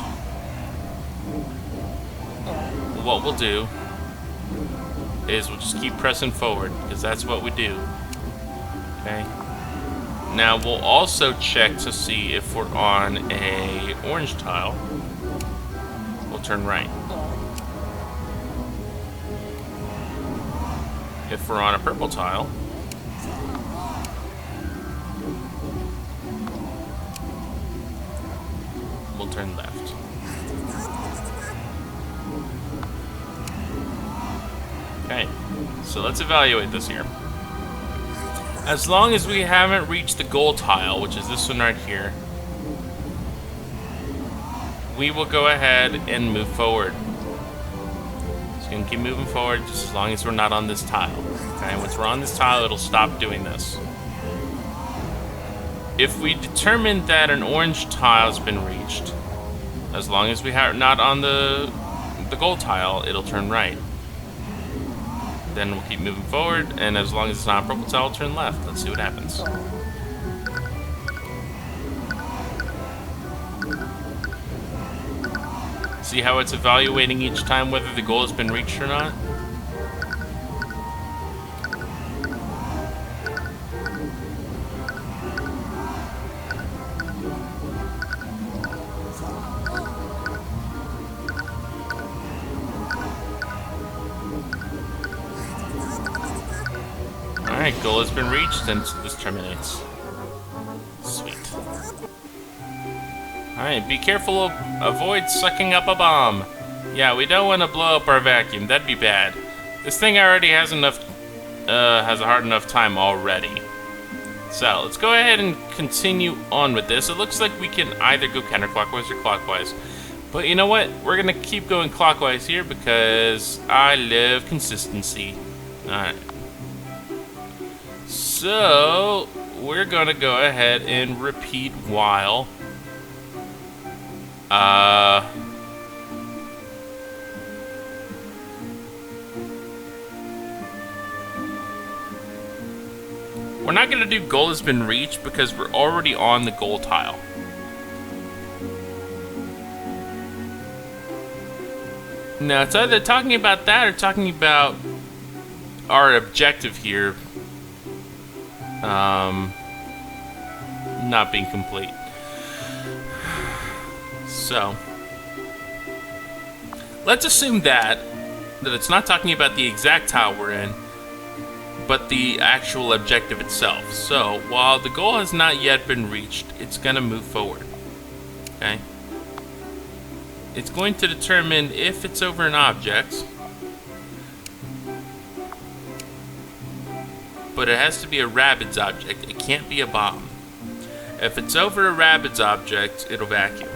what we'll do is we'll just keep pressing forward, because that's what we do. Okay. Now we'll also check to see if we're on a orange tile. We'll turn right. If we're on a purple tile, we'll turn left. Okay, so let's evaluate this here. As long as we haven't reached the goal tile, which is this one right here, we will go ahead and move forward. It's going to keep moving forward just as long as we're not on this tile. Okay, once we're on this tile, it'll stop doing this. If we determine that an orange tile has been reached, as long as we are not on the gold tile, it'll turn right. Then we'll keep moving forward, and as long as it's not a purple tile, it'll turn left. Let's see what happens. See how it's evaluating each time whether the goal has been reached or not? Alright, goal has been reached, and this terminates. Sweet. Alright, be careful, avoid sucking up a bomb. Yeah, we don't want to blow up our vacuum, that'd be bad. This thing already has has a hard enough time already. So, let's go ahead and continue on with this. It looks like we can either go counterclockwise or clockwise. But you know what? We're gonna keep going clockwise here because I love consistency. Alright. So, we're gonna go ahead and repeat while. We're not gonna do goal has been reached because we're already on the goal tile. Now, it's either talking about that or talking about our objective here not being complete. So, let's assume that it's not talking about the exact tile we're in, but the actual objective itself. So, while the goal has not yet been reached, it's going to move forward. Okay? It's going to determine if it's over an object, but it has to be a Rabbids object. It can't be a bomb. If it's over a Rabbids object, it'll vacuum.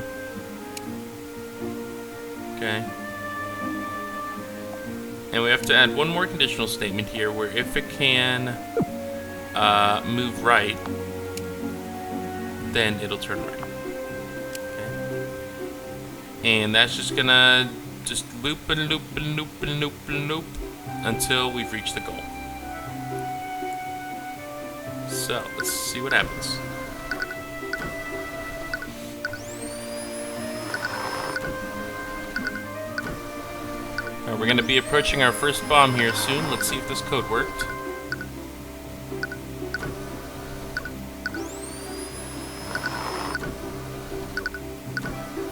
Okay. And we have to add one more conditional statement here where if it can move right, then it'll turn right. Okay. And that's just gonna just loop and loop and loop and loop and loop until we've reached the goal. So, let's see what happens. We're going to be approaching our first bomb here soon. Let's see if this code worked.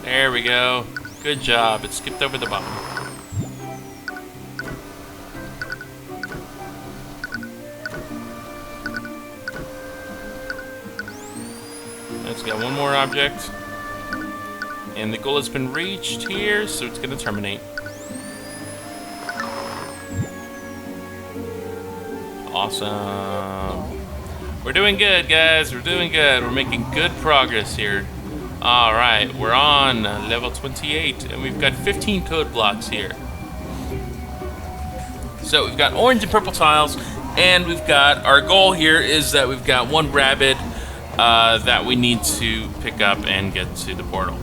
There we go. Good job. It skipped over the bomb. Let's get one more object. And the goal has been reached here, so it's going to terminate. Awesome. We're doing good, guys. We're doing good. We're making good progress here. Alright, we're on level 28, and we've got 15 code blocks here. So we've got orange and purple tiles, and we've got, our goal here is that we've got one rabbit that we need to pick up and get to the portal.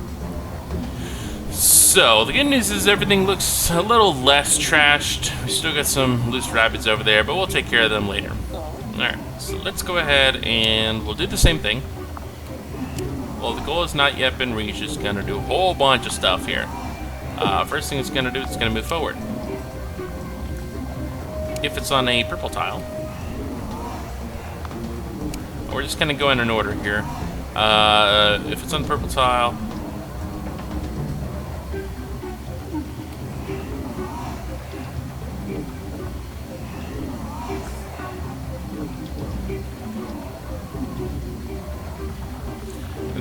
So, the good news is everything looks a little less trashed. We still got some loose rabbits over there, but we'll take care of them later. Alright, so let's go ahead and we'll do the same thing. Well, the goal has not yet been reached. It's going to do a whole bunch of stuff here. First thing it's going to do, it's going to move forward. If it's on a purple tile. We're just going to go in an order here. If it's on the purple tile,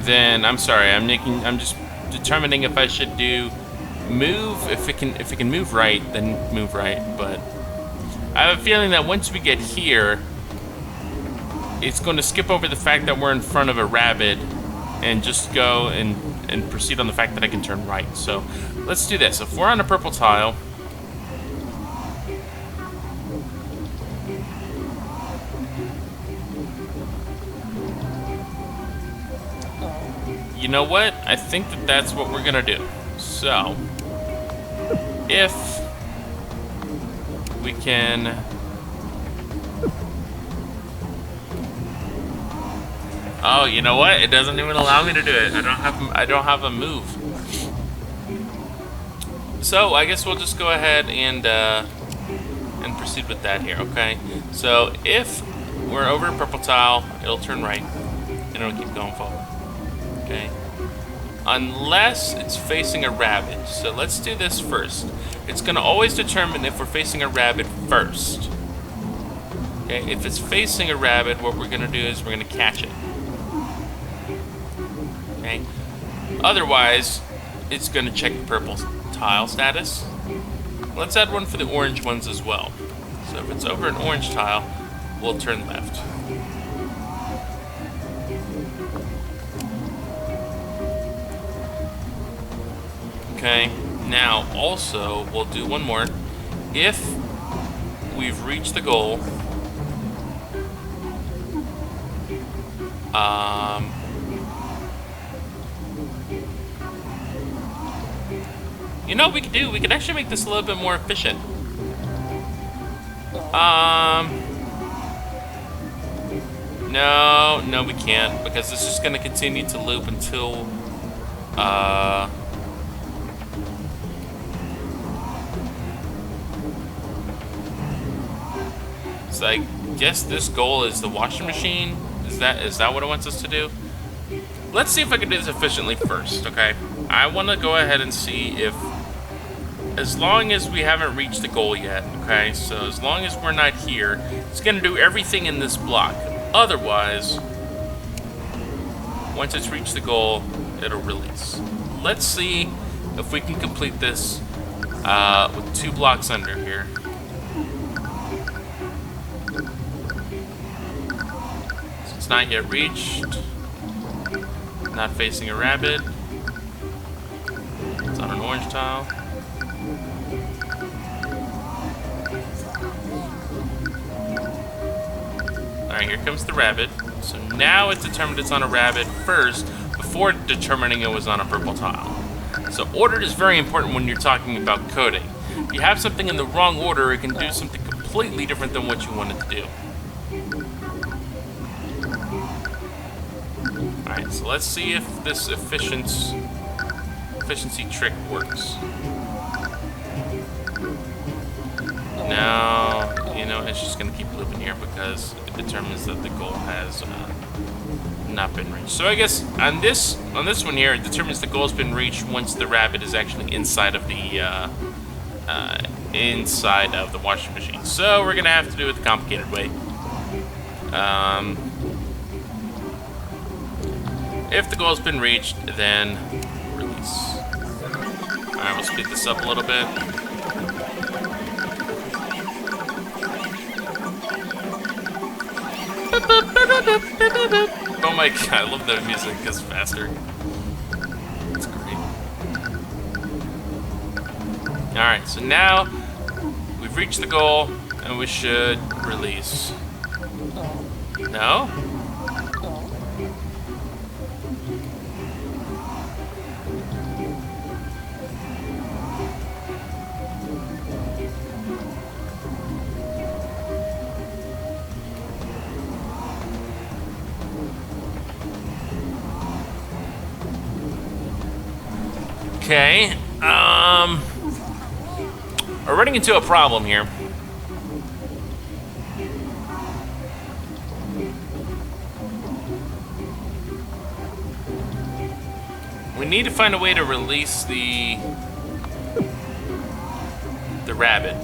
then I'm sorry. I'm just determining if I should do move. If it can move right, then move right. But I have a feeling that once we get here, it's going to skip over the fact that we're in front of a rabbit and just go and proceed on the fact that I can turn right. So let's do this. If we're on a purple tile, you know what? I think that that's what we're gonna do. So, if we can... Oh, you know what? It doesn't even allow me to do it. I don't have a move. So I guess we'll just go ahead and proceed with that here. Okay. So if we're over a purple tile, it'll turn right, and it'll keep going forward. Okay. Unless it's facing a rabbit. So let's do this first. It's gonna always determine if we're facing a rabbit first. Okay. If it's facing a rabbit, what we're gonna do is we're gonna catch it. Okay. Otherwise, it's going to check the purple tile status. Let's add one for the orange ones as well. So if it's over an orange tile, we'll turn left. Okay. Now, also, we'll do one more. If we've reached the goal, you know what we could do? We could actually make this a little bit more efficient. No, we can't, because it's just going to continue to loop until, so I guess this goal is the washing machine. Is that what it wants us to do? Let's see if I can do this efficiently first, okay? I want to go ahead and see if, as long as we haven't reached the goal yet, okay? So as long as we're not here, it's going to do everything in this block. Otherwise, once it's reached the goal, it'll release. Let's see if we can complete this with 2 blocks under here. So it's not yet reached. Not facing a rabbit. It's on an orange tile. Alright, here comes the rabbit. So now it determined it's on a rabbit first before determining it was on a purple tile. So order is very important when you're talking about coding. If you have something in the wrong order, it can do something completely different than what you want it to do. Alright, so let's see if this efficiency trick works. No, you know, it's just going to keep looping here because it determines that the goal has not been reached. So I guess on this one here, it determines the goal's been reached once the rabbit is actually inside of the washing machine. So we're going to have to do it the complicated way. If the goal's been reached, then release. Alright, we'll speed this up a little bit. Oh my god, I love that music, it's faster. It's great. Alright, so now we've reached the goal and we should release. No? Okay, we're running into a problem here. We need to find a way to release the rabbit.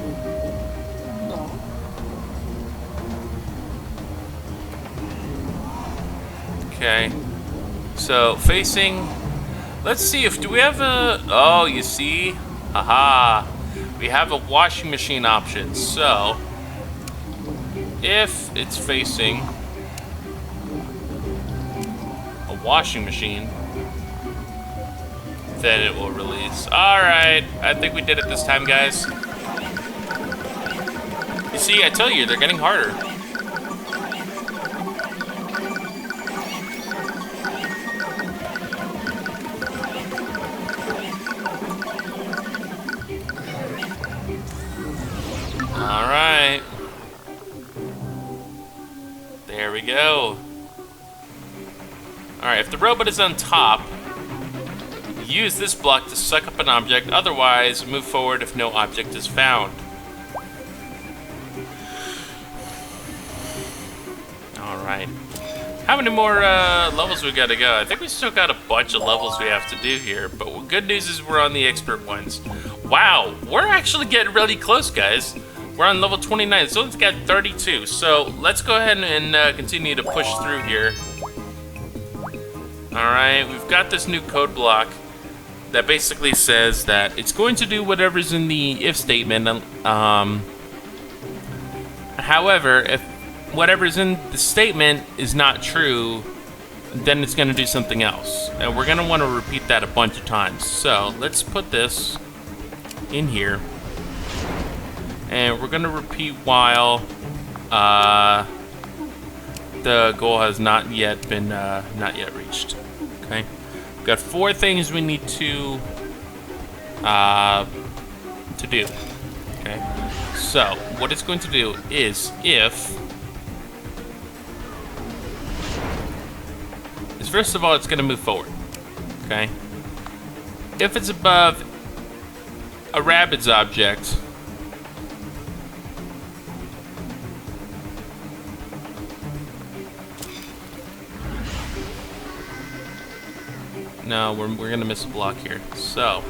Okay, so facing. Let's see if, do we have a, oh, you see? Haha. We have a washing machine option. So, if it's facing a washing machine, then it will release. Alright, I think we did it this time, guys. You see, I tell you, they're getting harder. go. Alright, if the robot is on top, use this block to suck up an object, otherwise move forward if no object is found. Alright. How many more levels we gotta go? I think we still got a bunch of levels we have to do here, but good news is we're on the expert ones. Wow, we're actually getting really close, guys. We're on level 29, so it's got 32. So let's go ahead and continue to push through here. Alright, we've got this new code block that basically says that it's going to do whatever's in the if statement. However, if whatever's in the statement is not true, then it's going to do something else. And we're going to want to repeat that a bunch of times. So let's put this in here. And we're going to repeat while the goal has not yet been reached. Okay, we've got 4 things we need to do. Okay, so what it's going to do is first of all, it's going to move forward. Okay, if it's above a Rabbids object, no, we're gonna miss a block here. So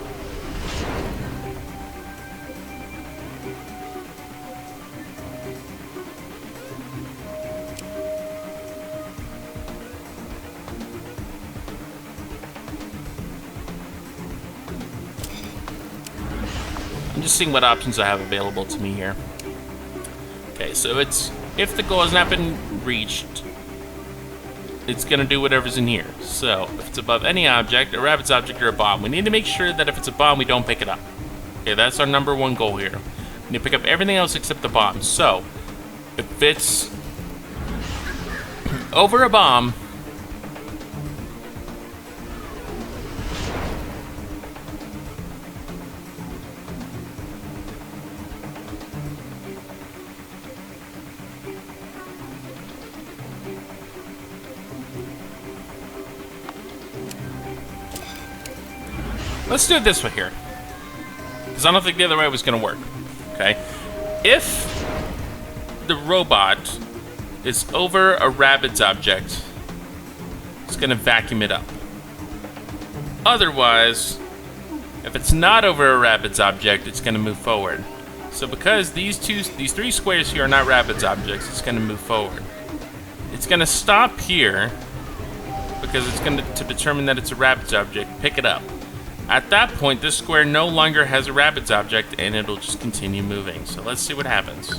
I'm just seeing what options I have available to me here. Okay, so it's if the goal has not been reached, it's going to do whatever's in here. So, if it's above any object, a Rabbids object, or a bomb, we need to make sure that if it's a bomb, we don't pick it up. Okay, that's our number 1 goal here. We need to pick up everything else except the bomb. So, if it's over a bomb, let's do it this way here, because I don't think the other way was going to work. Okay, if the robot is over a Rabbids object, it's going to vacuum it up. Otherwise, if it's not over a Rabbids object, it's going to move forward. So because these 3 squares here are not Rabbids objects, it's going to move forward. It's going to stop here because it's going to determine that it's a Rabbids object, pick it up. At that point, this square no longer has a Rabbids object, and it'll just continue moving. So let's see what happens.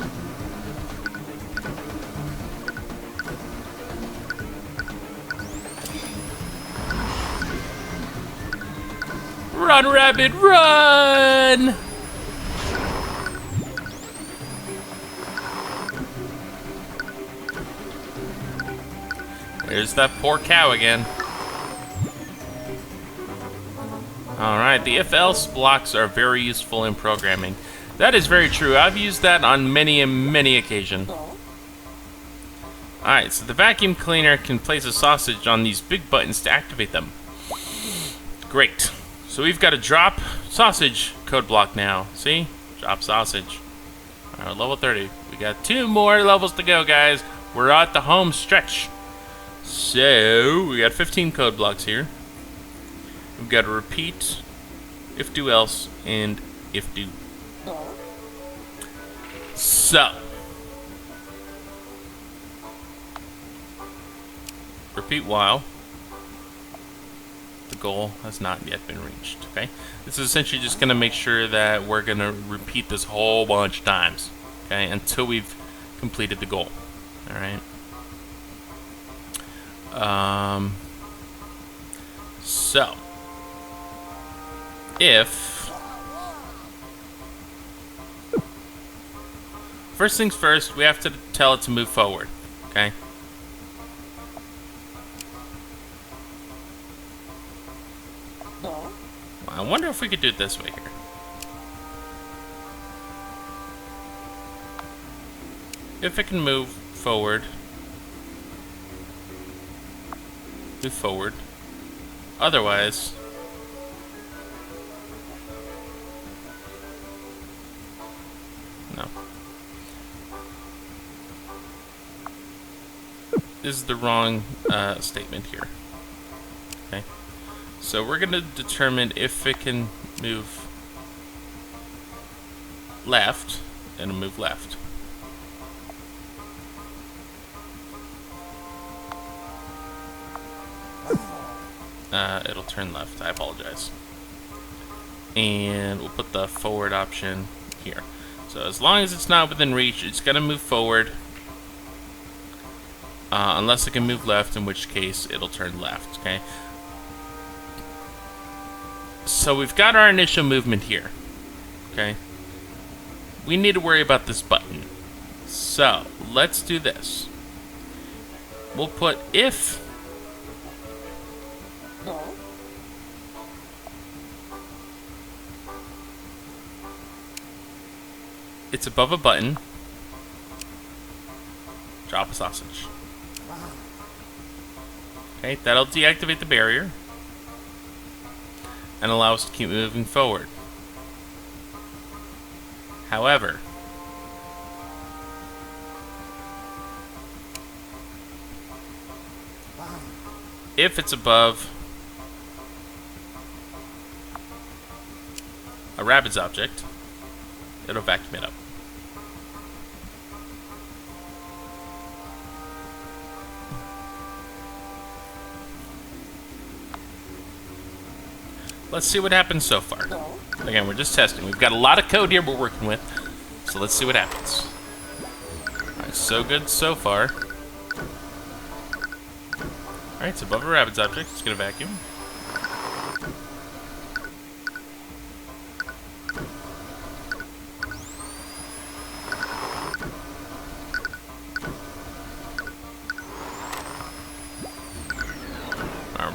Run, Rabbid, run! There's that poor cow again. Alright, the if-else blocks are very useful in programming. That is very true. I've used that on many and many occasions. Alright, so the vacuum cleaner can place a sausage on these big buttons to activate them. Great. So we've got a drop sausage code block now. See? Drop sausage. Alright, level 30. We got 2 more levels to go, guys. We're at the home stretch. So, we got 15 code blocks here. We've got to repeat if do else and if do. So, repeat while the goal has not yet been reached. Okay, this is essentially just going to make sure that we're going to repeat this whole bunch of times. Okay, until we've completed the goal. All right. So, if first things first, we have to tell it to move forward. Okay. I wonder if we could do it this way here. If it can move forward, move forward. Otherwise, no. This is the wrong statement here. Okay. So we're going to determine if it can move left, and it'll move left. It'll turn left. I apologize. And we'll put the forward option here. So as long as it's not within reach, it's going to move forward. Unless it can move left, in which case it'll turn left. Okay. So we've got our initial movement here. Okay. We need to worry about this button. So let's do this. We'll put if it's above a button, drop a sausage. Okay, that'll deactivate the barrier and allow us to keep moving forward. However, if it's above a Rabbids object, it'll vacuum it up. Let's see what happens so far. Again, we're just testing. We've got a lot of code here we're working with, so let's see what happens. Alright, so good so far. Alright, it's above a Rabbids object. It's going to vacuum.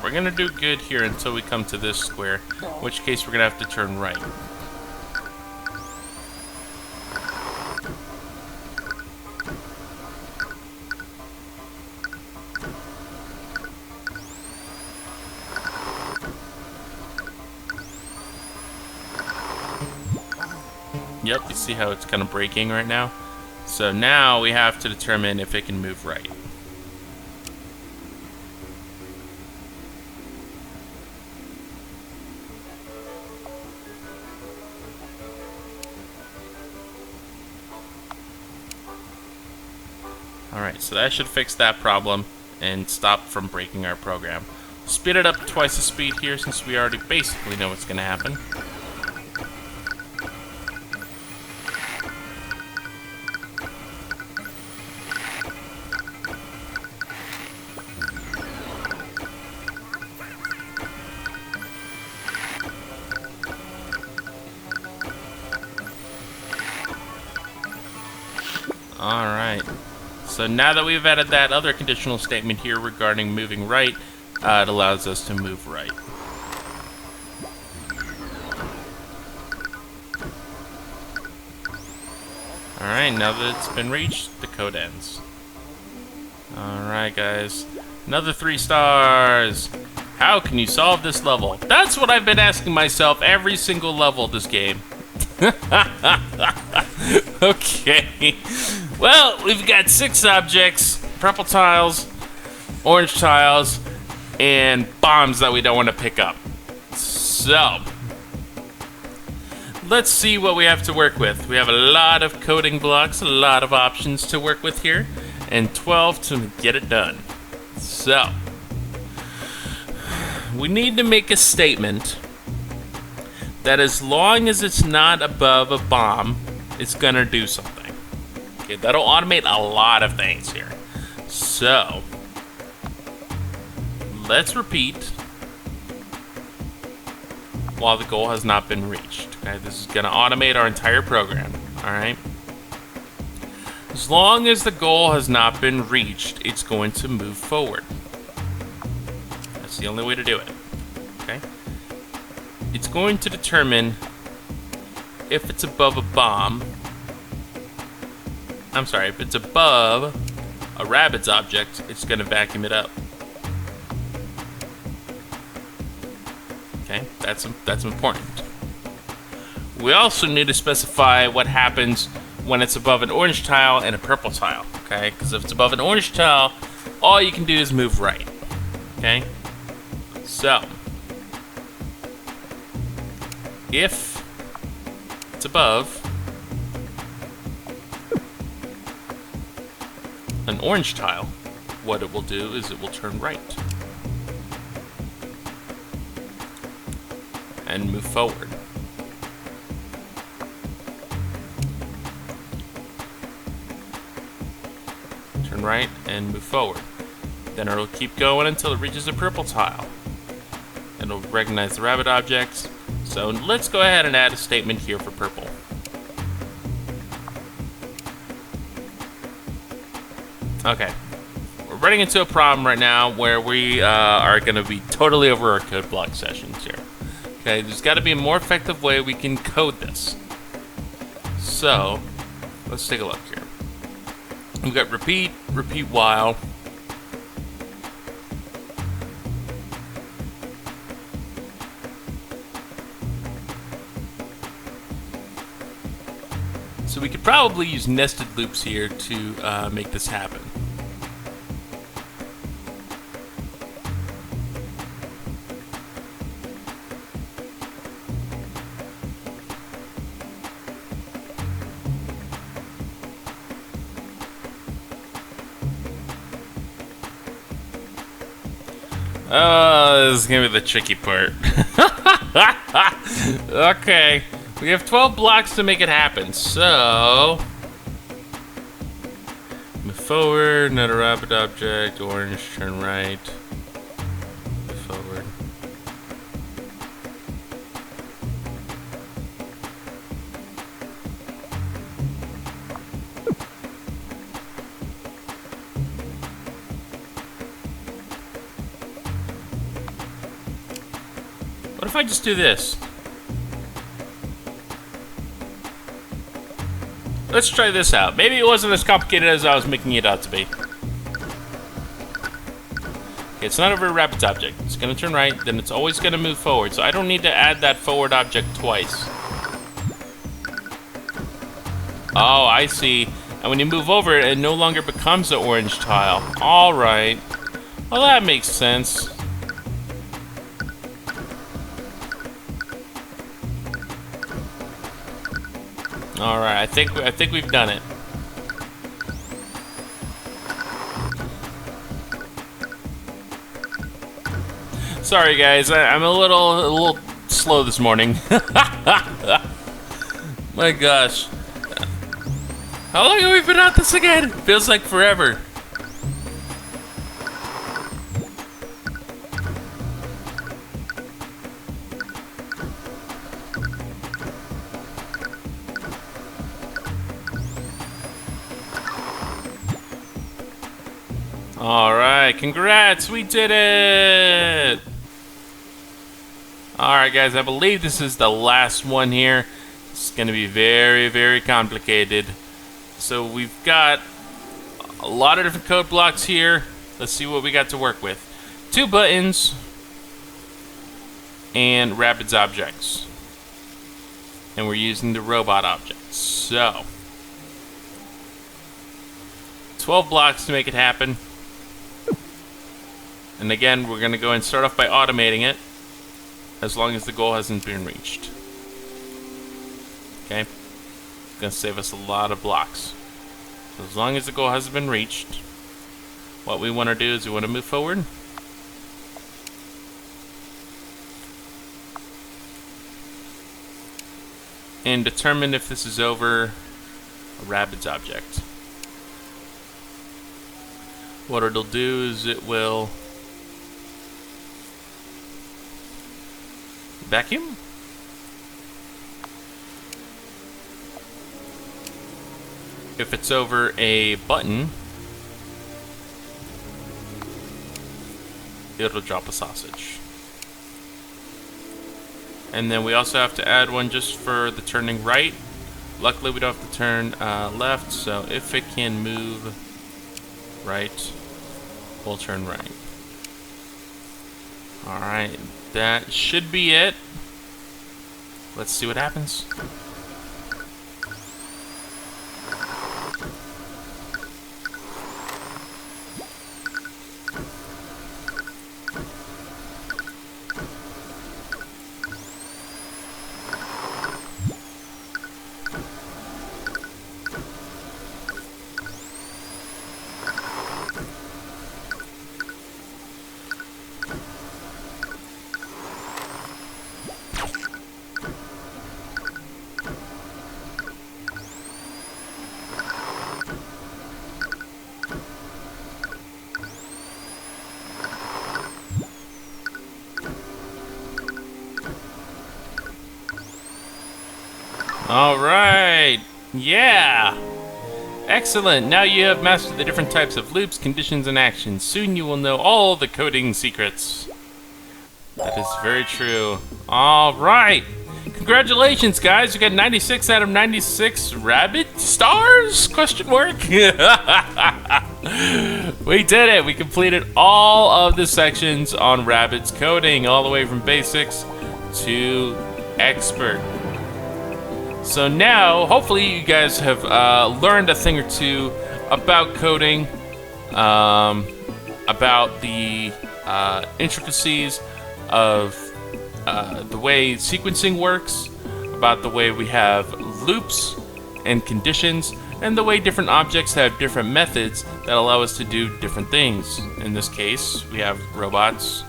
We're gonna do good here until we come to this square, in which case we're gonna have to turn right. Yep, you see how it's kind of braking right now? So now we have to determine if it can move right. Alright, so that should fix that problem and stop from breaking our program. Speed it up to twice the speed here since we already basically know what's going to happen. Alright. So now that we've added that other conditional statement here regarding moving right, it allows us to move right. Alright, now that it's been reached, the code ends. Alright guys, another 3 stars! How can you solve this level? That's what I've been asking myself every single level of this game. Okay. Well, we've got 6 objects, purple tiles, orange tiles, and bombs that we don't want to pick up. So, let's see what we have to work with. We have a lot of coding blocks, a lot of options to work with here, and 12 to get it done. So, we need to make a statement that as long as it's not above a bomb, it's gonna do something. Okay, that'll automate a lot of things here. So, let's repeat while the goal has not been reached. Okay, this is gonna automate our entire program. Alright? As long as the goal has not been reached, it's going to move forward. That's the only way to do it. Okay? It's going to determine if it's above a bomb. I'm sorry, if it's above a Rabbids object, it's going to vacuum it up. That's important. We also need to specify what happens when it's above an orange tile and a purple tile, okay? Because if it's above an orange tile, all you can do is move right, okay? So, if it's above an orange tile, what it will do is it will turn right and move forward. Turn right and move forward. Then it'll keep going until it reaches a purple tile. It'll recognize the rabbit objects. So let's go ahead and add a statement here for purple. Okay. We're running into a problem right now where we are going to be totally over our code block sessions here. Okay, there's got to be a more effective way we can code this. So, let's take a look here. We've got repeat while. So we could probably use nested loops here to make this happen. Oh, this is gonna be the tricky part. Okay, we have 12 blocks to make it happen, so move forward, another rabbit object, orange, turn right, move forward. What if I just do this? Let's try this out. Maybe it wasn't as complicated as I was making it out to be. Okay, it's not over a rabbit's object. It's gonna turn right, then it's always gonna move forward. So I don't need to add that forward object twice. Oh, I see. And when you move over it, it no longer becomes an orange tile. Alright. Well, that makes sense. Alright, I think we've done it. Sorry guys, I'm a little slow this morning. My gosh. How long have we been at this again? Feels like forever. Alright, congrats, we did it! Alright guys, I believe this is the last one here. It's going to be very, very complicated. So we've got a lot of different code blocks here. Let's see what we got to work with. 2 buttons and Rabbids objects. And we're using the robot objects. So 12 blocks to make it happen. And again, we're going to go and start off by automating it, as long as the goal hasn't been reached. Okay? It's going to save us a lot of blocks. So as long as the goal hasn't been reached, what we want to do is we want to move forward. And determine if this is over a Rabbids object. What it'll do is it will vacuum. If it's over a button, it'll drop a sausage. And then we also have to add one just for the turning right. Luckily we don't have to turn left, so if it can move right, we'll turn right. Alright, That should be it. Let's see what happens. All right. Yeah. Excellent. Now you have mastered the different types of loops, conditions, and actions. Soon you will know all the coding secrets. That is very true. All right. Congratulations, guys. You got 96 out of 96 rabbit stars? Question mark. We did it. We completed all of the sections on Rabbids Coding, all the way from basics to expert. So now, hopefully you guys have learned a thing or two about coding, about the intricacies of the way sequencing works, about the way we have loops and conditions, and the way different objects have different methods that allow us to do different things. In this case, we have robots,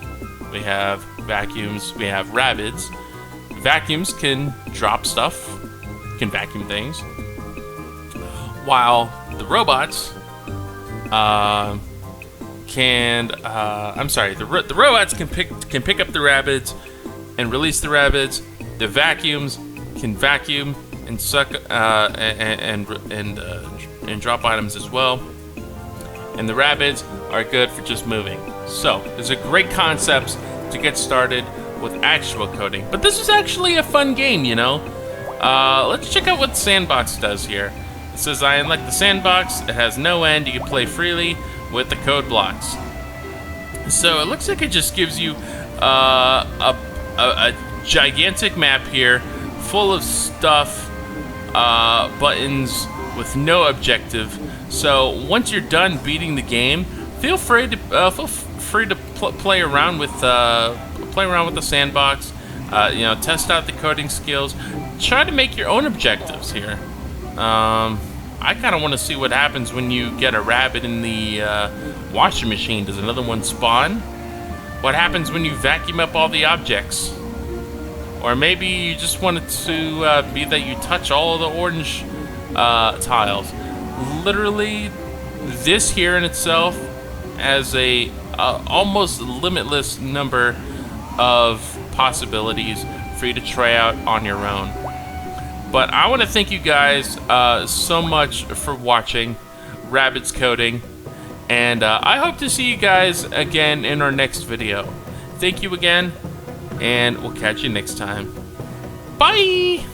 we have vacuums, we have Rabbids. Vacuums can drop stuff, can vacuum things, while the robots the robots can pick up the Rabbids and release the Rabbids. The vacuums can vacuum and suck and drop items as well. And the Rabbids are good for just moving. So there's a great concepts to get started with actual coding. But this is actually a fun game, you know. Let's check out what Sandbox does here. It says, I unlock the sandbox. It has no end. You can play freely with the code blocks. So it looks like it just gives you a gigantic map here full of stuff, buttons with no objective. So once you're done beating the game, feel free to play around with the sandbox. You know, test out the coding skills. Try to make your own objectives here. I kind of want to see what happens when you get a rabbit in the washing machine. Does another one spawn? What happens when you vacuum up all the objects? Or maybe you just want it to be that you touch all of the orange tiles. Literally, this here in itself has a almost limitless number of possibilities for you to try out on your own. But I want to thank you guys so much for watching Rabbids Coding, and I hope to see you guys again in our next video. Thank you again, and we'll catch you next time. Bye!